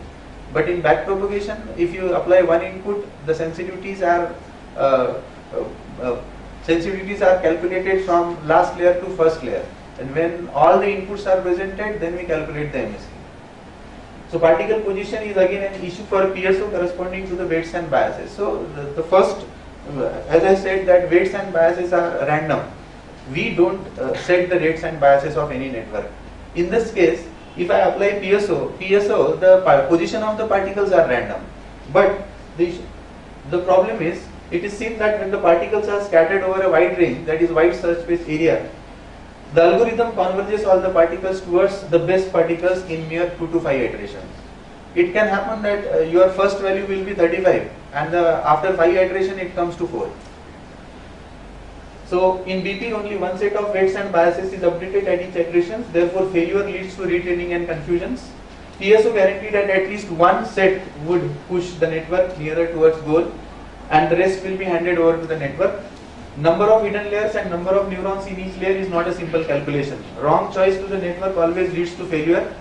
But in backpropagation, if you apply one input, the sensitivities are calculated from last layer to first layer. And when all the inputs are presented, then we calculate the MSE. So particle position is again an issue for PSO corresponding to the weights and biases. So the first, as I said, that weights and biases are random. We don't set the weights and biases of any network. In this case, if I apply PSO, the position of the particles are random. But the problem is, it is seen that when the particles are scattered over a wide range, that is wide search space area, the algorithm converges all the particles towards the best particles in mere 2 to 5 iterations. It can happen that your first value will be 35 and after 5 iterations it comes to 4. So in BP only one set of weights and biases is updated at each iteration, therefore failure leads to retraining and confusions. PSO guaranteed that at least one set would push the network nearer towards goal and the rest will be handed over to the network. Number of hidden layers and number of neurons in each layer is not a simple calculation. Wrong choice to the network always leads to failure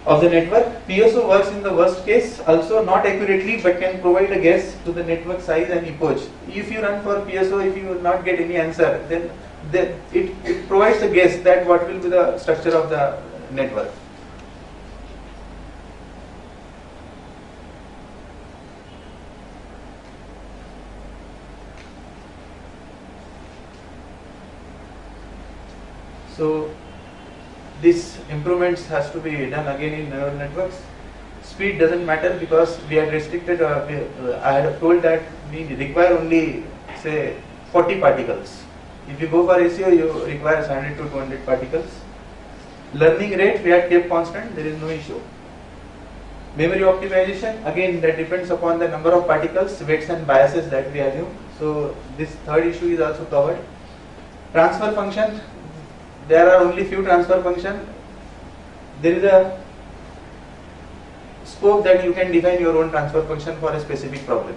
of the network. PSO works in the worst case also not accurately but can provide a guess to the network size and epoch. If you run for PSO, if you will not get any answer, then it provides a guess that what will be the structure of the network. So this improvements has to be done again in neural networks. Speed doesn't matter because we had restricted, I had told that we require only say 40 particles. If you go for ACO, you require 100 to 200 particles. Learning rate we had kept constant, there is no issue. Memory optimization, again that depends upon the number of particles, weights and biases that we assume. So this third issue is also covered. Transfer function, there are only few transfer function. There is a scope that you can define your own transfer function for a specific problem.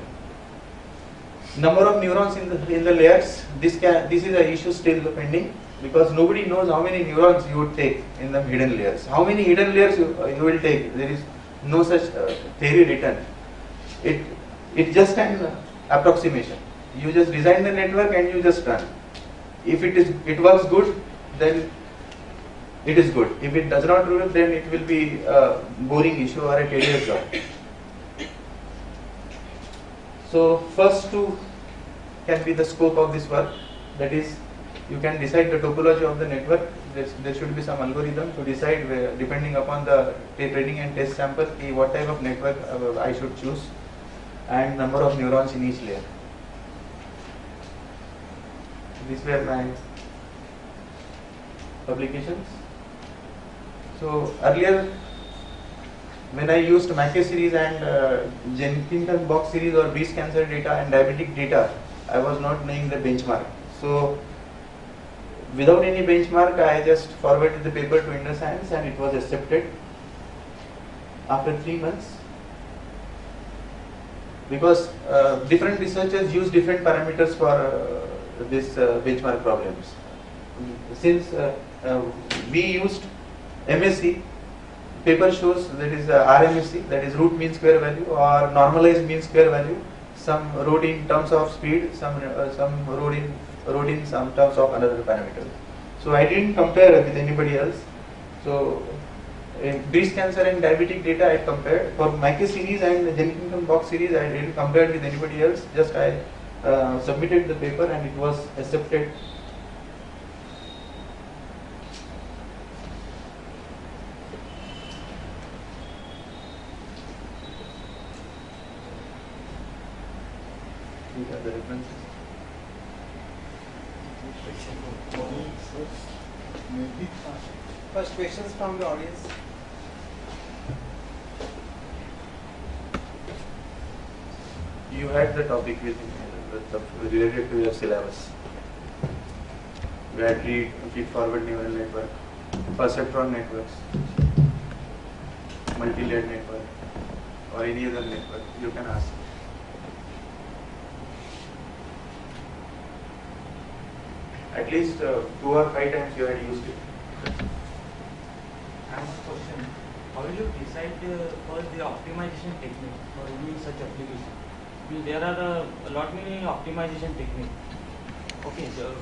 Number of neurons in the layers, this is an issue still pending because nobody knows how many neurons you would take in the hidden layers. How many hidden layers you will take? There is no such theory written. It's just an approximation. You just design the network and you just run. If it works good, then it is good. If it does not work, then it will be a boring issue or a tedious job. So first two can be the scope of this work. That is, you can decide the topology of the network. There should be some algorithm to decide depending upon the training and test sample what type of network I should choose. and number of neurons in each layer. These were my publications. So earlier, when I used Mackay series and Jenkinson box series or breast cancer data and diabetic data, I was not knowing the benchmark. So without any benchmark, I just forwarded the paper to Indus Science and it was accepted after 3 months. Because different researchers use different parameters for this benchmark problems. Since we used MSE, paper shows that is RMSE, that is root mean square value, or normalized mean square value. Some wrote in terms of speed, some wrote in some terms of another parameter. So I didn't compare with anybody else. So in breast cancer and diabetic data I compared. For Mackay series and Jenkinson box series I didn't compare with anybody else. Just I submitted the paper and it was accepted. These are the references. First questions from the audience. You had the topic related to your syllabus. We had feed-forward neural network, perceptron networks, multi-layered network, or any other network. You can ask. At least 2 or 5 times you had used it. I have a question. How will you decide first the optimization technique for any such application? I mean, there are a lot many optimization techniques. Okay, so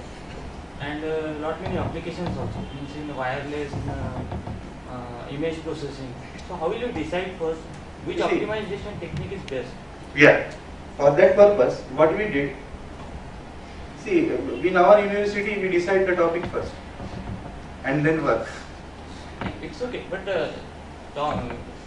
and lot many applications also. Means in wireless, in image processing. So how will you decide first which optimization technique is best? Yeah. For that purpose, what we did. See, in our university, we decide the topic first, and then work. It's okay, but the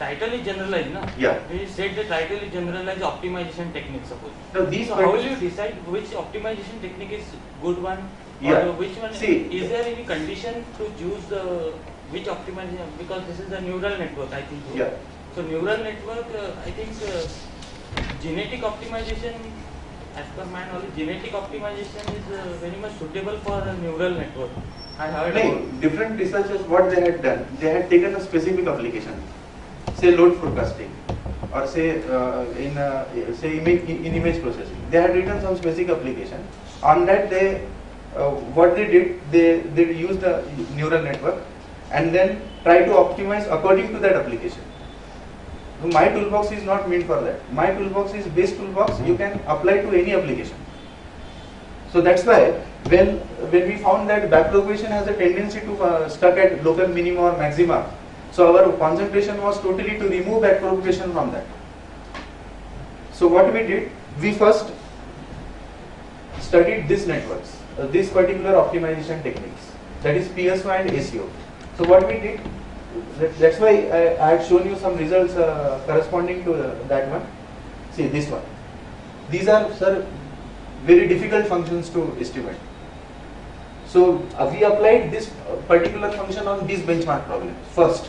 title is generalized, no? Yeah. We said the title is generalized optimization technique, suppose. So these. So how will you decide which optimization technique is good one? Yeah. Or which one? See, is there any condition to choose the which optimization? Because this is a neural network, I think. So. Yeah. So neural network, I think genetic optimization. As per my knowledge, genetic optimization is very much suitable for a neural network. I heard about. Different researchers, what they had done, they had taken a specific application, say load forecasting, or say in image processing. They had written some specific application. On that, they what they did, they used a neural network and then try to optimize according to that application. My toolbox is not meant for that. My toolbox is base toolbox. You can apply to any application. So that's why when we found that backpropagation has a tendency to stuck at local minima or maxima, so our concentration was totally to remove backpropagation from that. So what we did, we first studied these networks, these particular optimization techniques, that is PSO and ACO. So what we did, that's why I had shown you some results corresponding to that one. See this one. These are, sir, very difficult functions to estimate. So we applied this particular function on these benchmark problems first.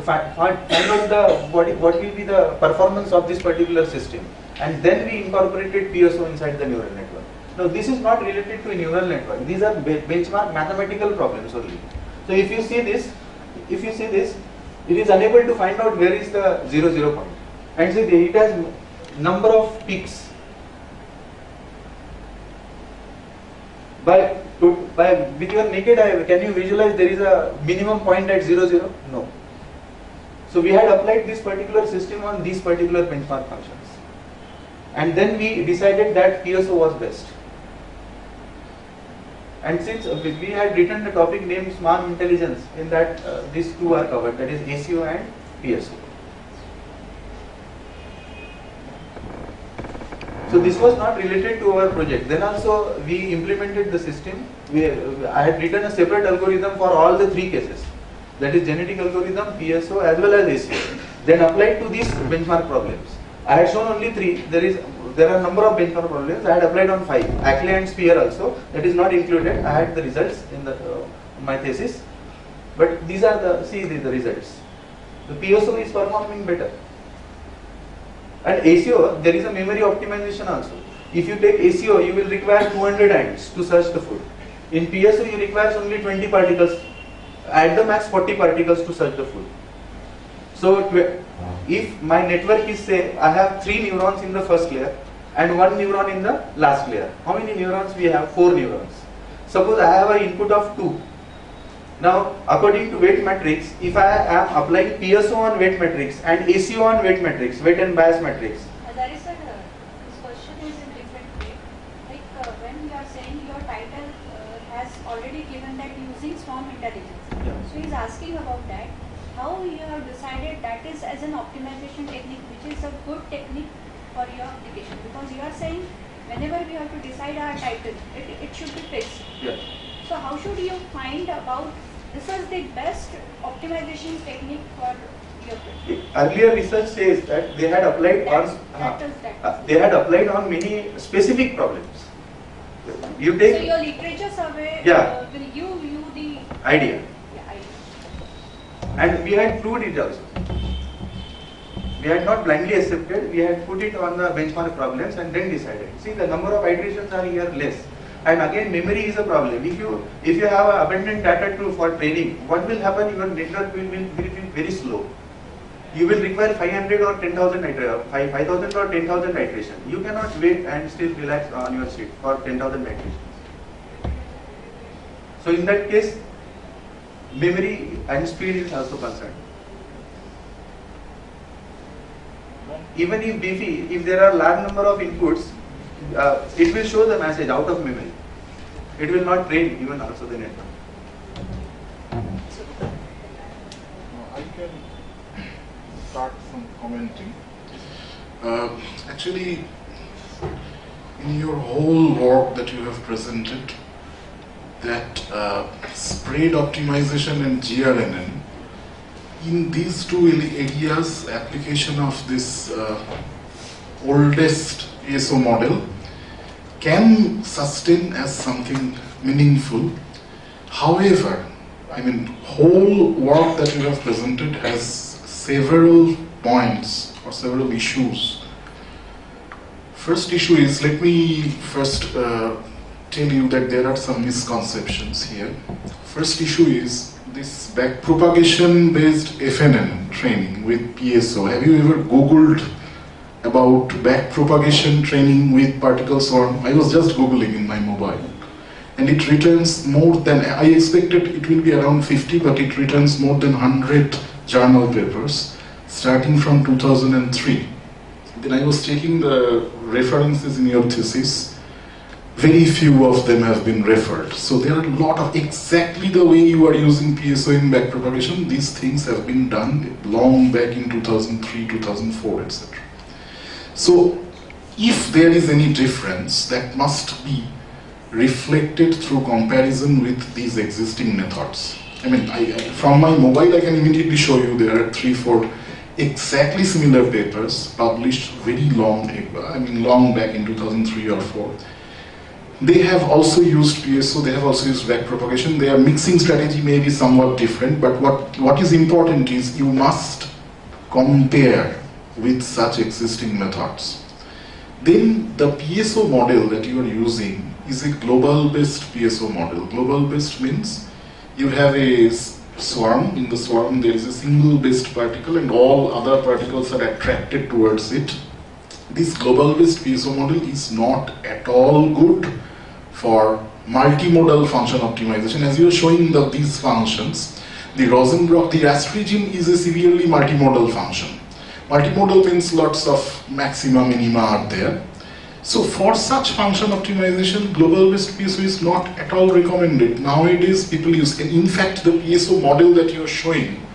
Find out what will be the performance of this particular system, and then we incorporated PSO inside the neural network. Now this is not related to a neural network. These are benchmark mathematical problems only. So if you see this, it is unable to find out where is the 0 point, and see it has number of peaks. With your naked eye, can you visualize there is a minimum point at 0? No. So we had applied this particular system on these particular benchmark functions, and then we decided that PSO was best. And since we had written the topic named Smart Intelligence, in that these two are covered, that is ACO and PSO. So this was not related to our project. Then also we implemented the system. I had written a separate algorithm for all the 3 cases. That is genetic algorithm, PSO as well as ACO. Then applied to these benchmark problems. I had shown only 3. There are a number of benchmark problems. I had applied on 5. Ackley and Spear also. That is not included. I had the results in my thesis. But these are the results. The PSO is performing better. And ACO, there is a memory optimization also. If you take ACO, you will require 200 ants to search the food. In PSO, you require only 20 particles. At the max 40 particles to search the food. So if my network is, say, I have 3 neurons in the first layer and 1 neuron in the last layer. How many neurons we have? 4 neurons. Suppose I have an input of 2. Now, according to weight matrix, if I am applying PSO on weight matrix and ACO on weight matrix, weight and bias matrix. There is this question is in different way. Like when you are saying your title has already given that using swarm intelligence. Yeah. So he is asking about that. How you have decided that is as an optimization technique, which is a good technique for your application? Because you are saying whenever we have to decide our title, it should be fixed. Yeah. So how should you find about this is the best optimization technique for your project? Earlier research says that they had applied they had applied on many specific problems. You take so your literature survey Yeah. will give you the idea. Yeah, idea. And we had proved it also. We had not blindly accepted, we had put it on the benchmark problems and then decided. See, the number of iterations are here less. And again, memory is a problem. If you have abundant data for training, what will happen? Your network will be very slow. You will require 500 or 10,000 iterations, 5,000 or 10,000 iterations. You cannot wait and still relax on your seat for 10,000 iterations. So in that case, memory and speed is also concerned. Even if BFI, if there are large number of inputs, it will show the message out of memory. It will not train even also the network. I can start some commenting. Actually, in your whole work that you have presented, that spread optimization and GRNN, in these two areas, application of this oldest ASO model can sustain as something meaningful. However, I mean, whole work that you have presented has several points or several issues. First issue is, let me first tell you that there are some misconceptions here. First issue is this backpropagation based FNN training with PSO. Have you ever Googled about backpropagation training with particle swarm? I was just Googling in my mobile. And it returns more than, I expected it will be around 50, but it returns more than 100 journal papers starting from 2003. Then I was checking the references in your thesis. Very few of them have been referred. So there are a lot of, exactly the way you are using PSO in backpropagation, these things have been done long back in 2003, 2004, etc. So if there is any difference, that must be reflected through comparison with these existing methods. I mean, from my mobile I can immediately show you there are 3-4 exactly similar papers published very long, long back in 2003 or 4. They have also used PSO, they have also used backpropagation. Their mixing strategy may be somewhat different, but what is important is you must compare with such existing methods. Then the PSO model that you are using is a global-based PSO model. Global-based means you have a swarm. In the swarm there is a single-based particle and all other particles are attracted towards it. This global-based PSO model is not at all good for multimodal function optimization. As you are showing these functions, the Rosenbrock, the Rastrigine is a severely multimodal function. Multimodal means lots of maxima, minima are there. So for such function optimization, global-based PSO is not at all recommended. Nowadays people use, and in fact the PSO model that you are showing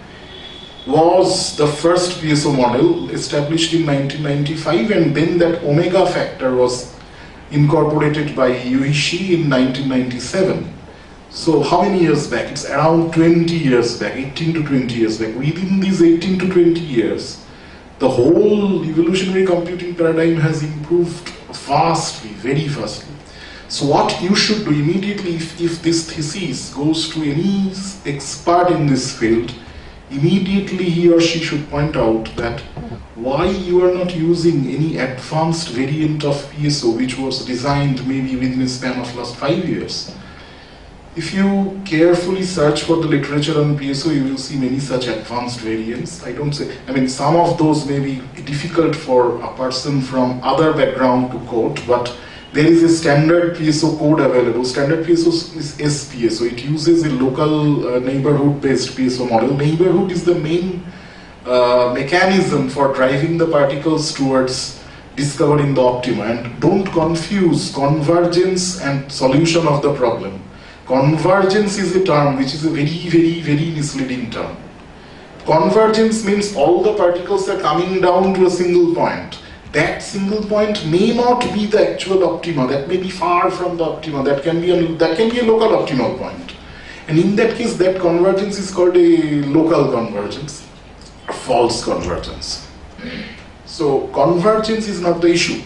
was the first PSO model established in 1995, and then that omega factor was incorporated by Uishi in 1997. So how many years back? It's around 20 years back, 18 to 20 years back. Within these 18 to 20 years, The whole evolutionary computing paradigm has improved vastly, very vastly. So what you should do immediately, if this thesis goes to any expert in this field, immediately he or she should point out that why you are not using any advanced variant of PSO which was designed maybe within a span of last 5 years. If you carefully search for the literature on PSO, you will see many such advanced variants. Some of those may be difficult for a person from other background to quote, but there is a standard PSO code available. Standard PSO is SPSO. It uses a local neighborhood-based PSO model. Neighborhood is the main mechanism for driving the particles towards discovering the optima. And don't confuse convergence and solution of the problem. Convergence is a term which is a very, very, very misleading term. Convergence means all the particles are coming down to a single point. That single point may not be the actual optima. That may be far from the optima. That can be a local optimal point. And in that case, that convergence is called a local convergence, or false convergence. So convergence is not the issue.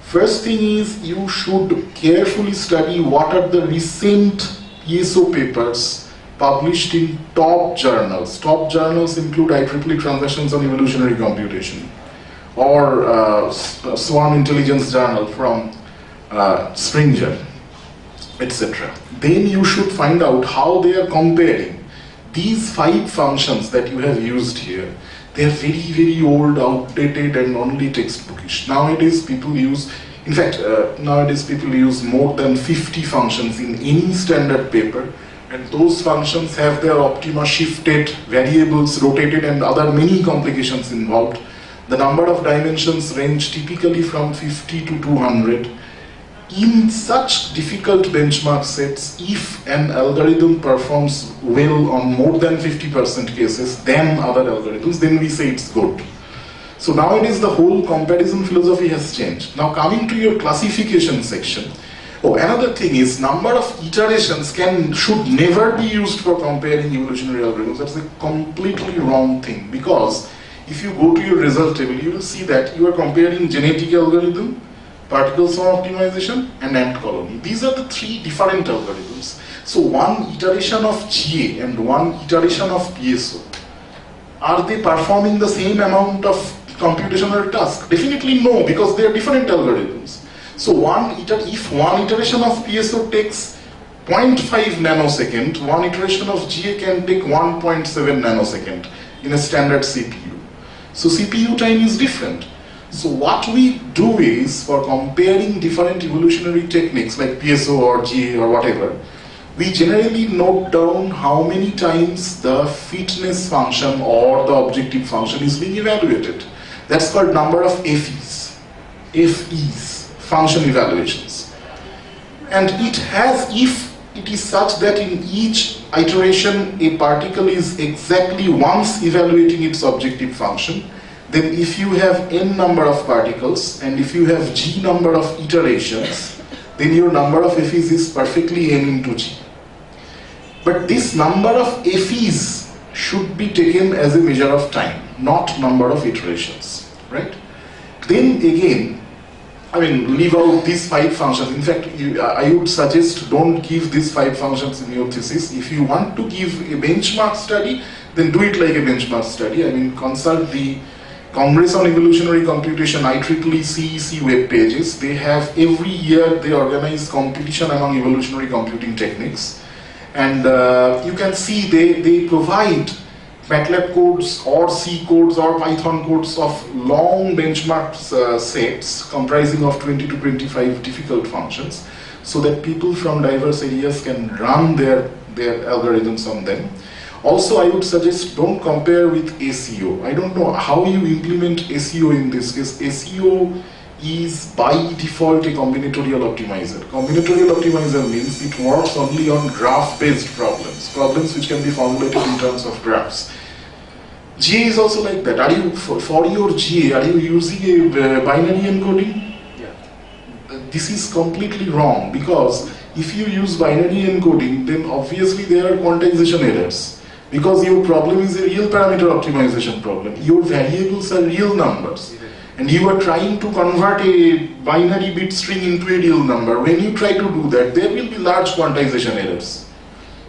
First thing is, you should carefully study what are the recent PSO papers published in top journals. Top journals include IEEE Transactions on Evolutionary Computation, or Swarm Intelligence Journal from Springer, etc. Then you should find out how they are comparing these 5 functions that you have used here. They are very, very old, outdated, and only textbookish. Nowadays people use more than 50 functions in any standard paper, and those functions have their optima shifted, variables rotated, and other many complications involved. The number of dimensions range typically from 50 to 200. In such difficult benchmark sets, if an algorithm performs well on more than 50% cases than other algorithms, then we say it's good. So nowadays the whole comparison philosophy has changed. Now coming to your classification section, another thing is number of iterations should never be used for comparing evolutionary algorithms. That's a completely wrong thing, because if you go to your result table, you will see that you are comparing genetic algorithm, particle swarm optimization, and ant colony. These are the 3 different algorithms. So one iteration of GA and one iteration of PSO, are they performing the same amount of computational task? Definitely no, because they are different algorithms. So if one iteration of PSO takes 0.5 nanosecond, one iteration of GA can take 1.7 nanosecond in a standard CPU. So CPU time is different. So what we do is, for comparing different evolutionary techniques like PSO or GA or whatever, we generally note down how many times the fitness function or the objective function is being evaluated. That's called number of FEs, function evaluations. And it has, if it is such that in each iteration a particle is exactly once evaluating its objective function, then if you have n number of particles and if you have g number of iterations, then your number of FEs is perfectly n into g. But this number of FEs should be taken as a measure of time, not number of iterations, right? Then again, leave out these 5 functions. In fact, I would suggest don't give these 5 functions in your thesis. If you want to give a benchmark study, then do it like a benchmark study. Consult the Congress on Evolutionary Computation, IEEE CEC web pages. They have, every year they organize competition among evolutionary computing techniques. And you can see they provide MATLAB codes or C codes or Python codes of long benchmark sets comprising of 20 to 25 difficult functions, so that people from diverse areas can run their algorithms on them. Also, I would suggest don't compare with ACO. I don't know how you implement ACO in this case. ACO is by default a combinatorial optimizer. Combinatorial optimizer means it works only on graph-based problems which can be formulated in terms of graphs. GA is also like that. For your GA, are you using a binary encoding? Yeah. This is completely wrong, because if you use binary encoding, then obviously there are quantization errors. because your problem is a real parameter optimization problem. Your variables are real numbers, and you are trying to convert a binary bit string into a real number. When you try to do that, there will be large quantization errors.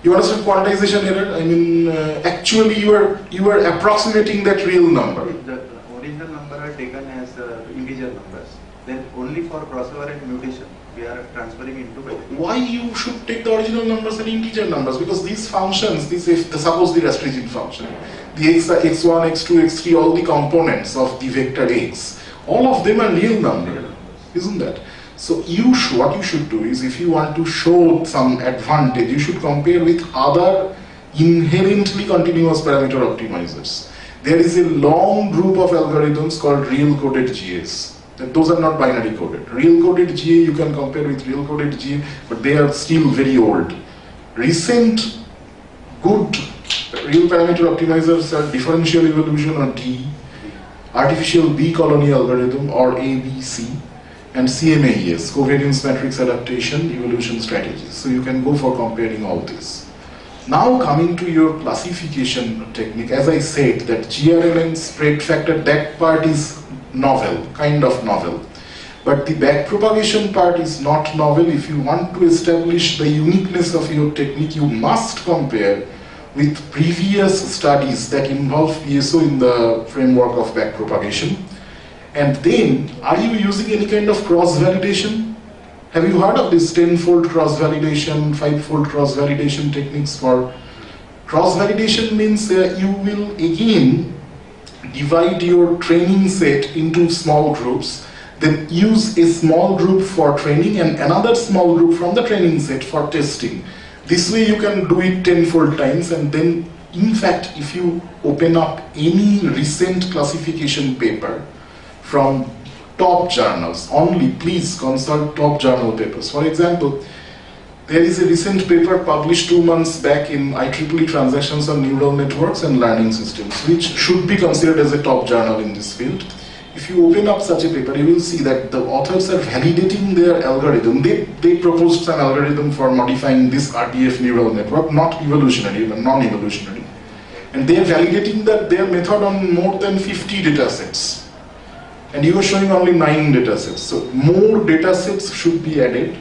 You understand quantization error? I mean, actually you are approximating that real number. The original number are taken as integer numbers. Then only for crossover and mutation we are transferring into binary. Why you should take the original numbers and integer numbers? Because these functions, suppose the Rastringent function, the x1, x2, x3, all the components of the vector x, all of them are real numbers, isn't that? So what you should do is, if you want to show some advantage, you should compare with other inherently continuous parameter optimizers. There is a long group of algorithms called real coded GAs. Those are not binary coded. Real coded GA you can compare with real coded GA, but they are still very old. Recent good real parameter optimizers are differential evolution or D, artificial B colony algorithm or ABC, and CMAES, covariance matrix adaptation evolution strategies. So you can go for comparing all this. Now coming to your classification technique, as I said that GRLN spread factor, that part is novel, kind of novel. But the backpropagation part is not novel. If you want to establish the uniqueness of your technique, you must compare with previous studies that involve PSO in the framework of backpropagation. And then, are you using any kind of cross-validation? Have you heard of this 10-fold cross-validation, 5-fold cross-validation techniques for? Cross-validation means you will again divide your training set into small groups, then use a small group for training and another small group from the training set for testing. This way you can do it 10-fold times, and then in fact if you open up any recent classification paper from top journals, only please consult top journal papers. For example, there is a recent paper published 2 months back in IEEE Transactions on Neural Networks and Learning Systems, which should be considered as a top journal in this field. If you open up such a paper, you will see that the authors are validating their algorithm. They proposed some algorithm for modifying this RTF neural network, not evolutionary, but non-evolutionary. And they are validating their method on more than 50 data sets. And you are showing only 9 data sets. So more data sets should be added.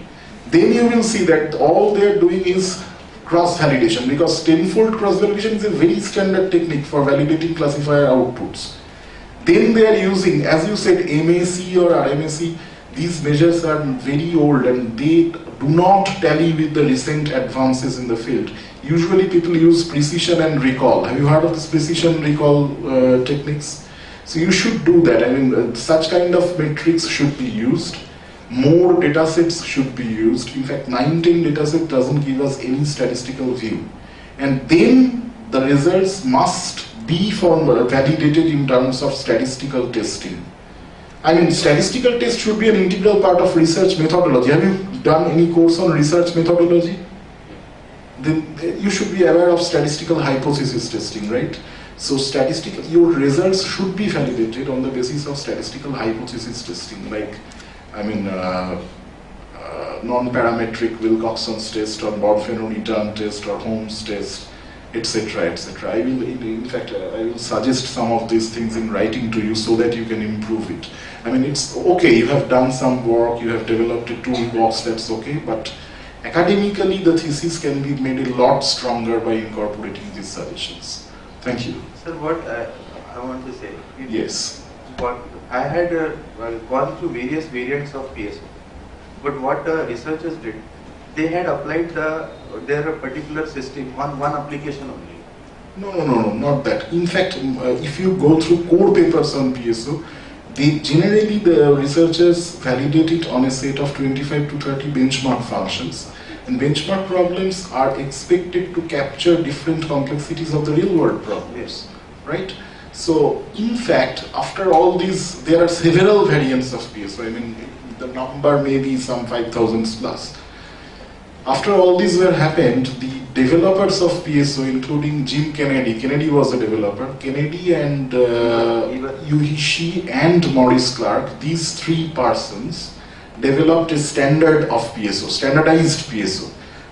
Then you will see that all they are doing is cross-validation, because 10-fold cross-validation is a very standard technique for validating classifier outputs. Then they are using, as you said, MAC or RMAC. These measures are very old and they do not tally with the recent advances in the field. Usually people use precision and recall. Have you heard of this precision recall techniques? So you should do that. I mean, such kind of metrics should be used. More data sets should be used. In fact, 9-10 data set doesn't give us any statistical view. And then the results must be validated in terms of statistical testing. I mean, statistical test should be an integral part of research methodology. Have you done any course on research methodology? Then you should be aware of statistical hypothesis testing, right? So your results should be validated on the basis of statistical hypothesis testing, like, I mean, non-parametric Wilcoxon's test or Born-Fenner-Eaton test or Holmes test, etc., etc. I will suggest some of these things in writing to you so that you can improve it. I mean, it's okay, you have done some work, you have developed a toolbox, that's okay, but academically the thesis can be made a lot stronger by incorporating these suggestions. Thank you. Sir, what I want to say. Yes. I had gone through various variants of PSO, but what the researchers did, they had applied their particular system on one application only. No, not that. In fact, if you go through core papers on PSO, generally the researchers validate it on a set of 25 to 30 benchmark functions. And benchmark problems are expected to capture different complexities of the real world problems, right? So, in fact, after all these, there are several variants of PSO. I mean, the number may be some 5,000 plus. After all these were happened, the developers of PSO, including Jim Kennedy was a developer, Kennedy and Yuishi and Maurice Clark, these 3 persons developed a standard of PSO, standardized PSO.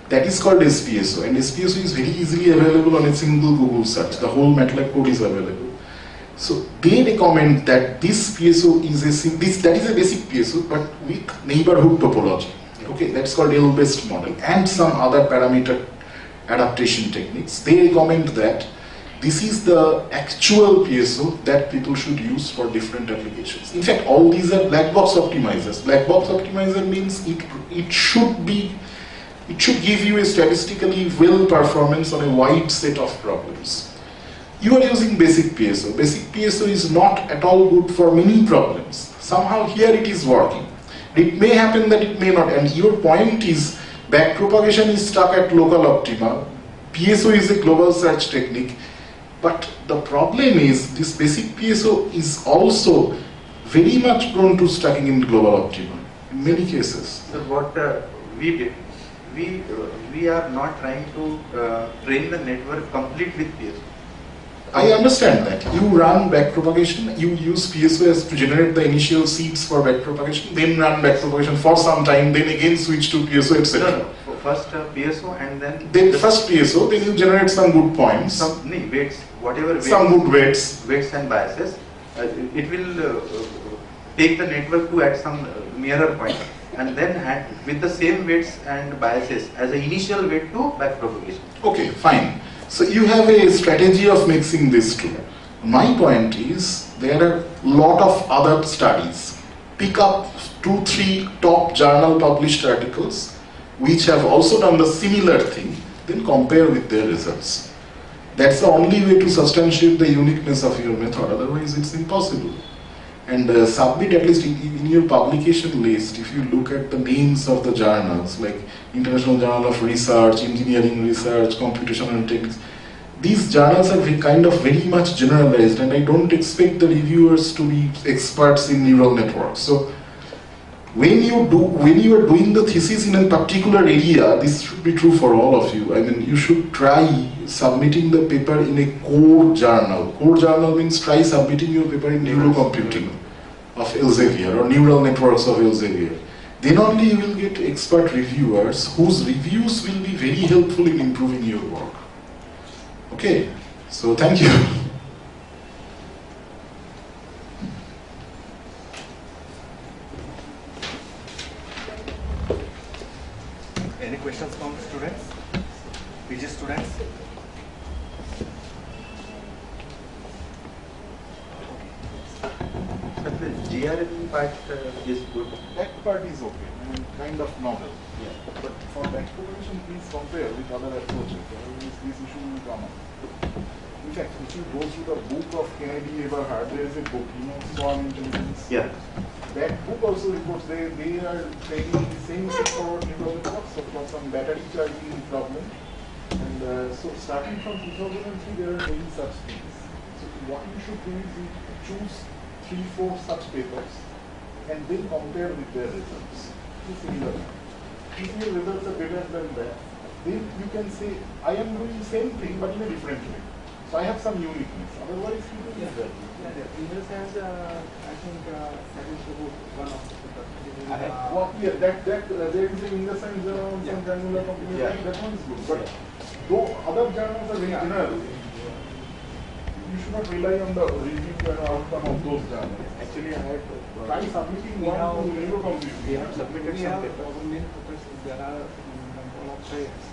That is called SPSO, and SPSO is very easily available on a single Google search. The whole MATLAB code is available. So they recommend that this PSO is that is a basic PSO, but with neighborhood topology. Okay, that's called L-based model and some other parameter adaptation techniques. They recommend that this is the actual PSO that people should use for different applications. In fact, all these are black box optimizers. Black box optimizer means it should give you a statistically well performance on a wide set of problems. You are using basic PSO. Basic PSO is not at all good for many problems. Somehow here it is working. It may happen that it may not, and your point is backpropagation is stuck at local optima. PSO is a global search technique, but the problem is this basic PSO is also very much prone to stucking in global optima in many cases. So what we did, we are not trying to train the network complete with PSO. I understand that. You run backpropagation, you use PSO as to generate the initial seeds for backpropagation, then run backpropagation for some time, then again switch to PSO, etc. No. First PSO and then... Then first PSO, then you generate some good points. Some weights, whatever weights. Some good weights. Weights and biases. It will take the network to at some mirror point and then add with the same weights and biases as an initial weight to backpropagation. Okay, fine. So you have a strategy of mixing these two. My point is there are a lot of other studies. Pick up 2-3 top journal published articles which have also done the similar thing, then compare with their results. That's the only way to substantiate the uniqueness of your method, otherwise it's impossible. And submit at least in your publication list, if you look at the names of the journals like International Journal of Research, Engineering Research, Computational Techniques, these journals are kind of very much generalized, and I don't expect the reviewers to be experts in neural networks. So when you are doing the thesis in a particular area, this should be true for all of you. I mean, you should try submitting the paper in a core journal. Core journal means try submitting your paper in neurocomputing of Elsevier or neural networks of Elsevier. Then only you will get expert reviewers whose reviews will be very helpful in improving your work. Okay, so thank you. Any questions from students? PG students? But the GRL part is good. That part is okay, I mean, kind of novel. Yeah. But for backpropagation, please compare with other approaches. Otherwise, this issue will come up. In fact, if you go through the book of Kennedy Eberhard, there is a book, Swarm Intelligence. Yeah. That book also reports they are training the same for neural networks, so for some battery charging problem. And so starting from 2003, there are many such things. So what you should do is you choose 3-4 such papers and then compare with their results. Similar. If your results are better than that, then you can say, I am doing the same thing but in a different way. So I have some uniqueness. Otherwise, you don't use that. In the sense, I think that is the book, one of the There is in the sense some granular computing, that one is good. But though other journals are very general, you should not rely on the review and outcome of those journals. Actually, I had Try submitting one to neurocomputing. we have submitted some paper. Our main focus is there are couple of players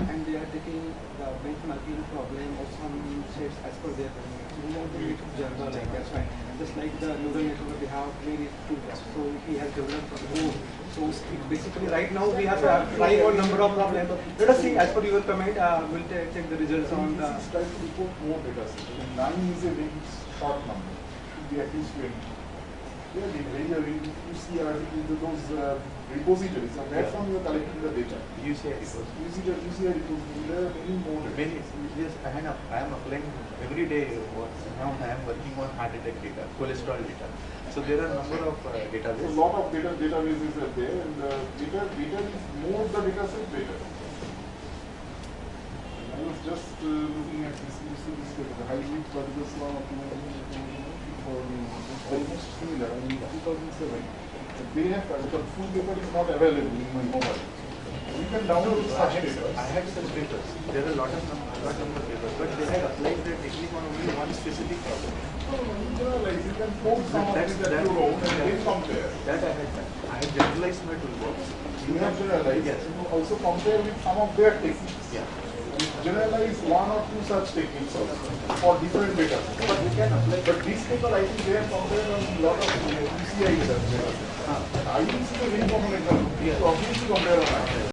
and they are taking the benchmarking problem of some sets as per their parameters. We want to make it general, like that's fine. Just like the neural network, they have various tools. So he has developed a code. So basically right now we have trying out number of problems. Let us see as per your comment, we'll check the results on the... Try to report more data sets. 9 is a very short number. Should be at least 20. Yeah, you see those repositories, and that's how you are collecting the data. UCI repository. UCI repository, there are many more data. Yes, I am applying every day. Now I am working on heart attack data, cholesterol data. So there are a number of So a databases. lot of databases are there, and data is more the data set better. I was just looking at this the hybrid particle swarm optimization for almost similar. In 2007, they have the full paper is not available in my mobile. We can download such I papers. had such papers. There are a lot number of papers, but they had applied the technique on only one specific problem. Generalize, you can quote some of That's- it that you wrote and then compare. That I had done. I had generalized my toolbox. You have generalized, Yes. you also compare with some of their techniques. Yeah. Generalize one or two such techniques also for different data. But we can apply. But these people, I think they have compared on a lot of PCI exams. I didn't see a very common example. Yeah. So obviously compare on that.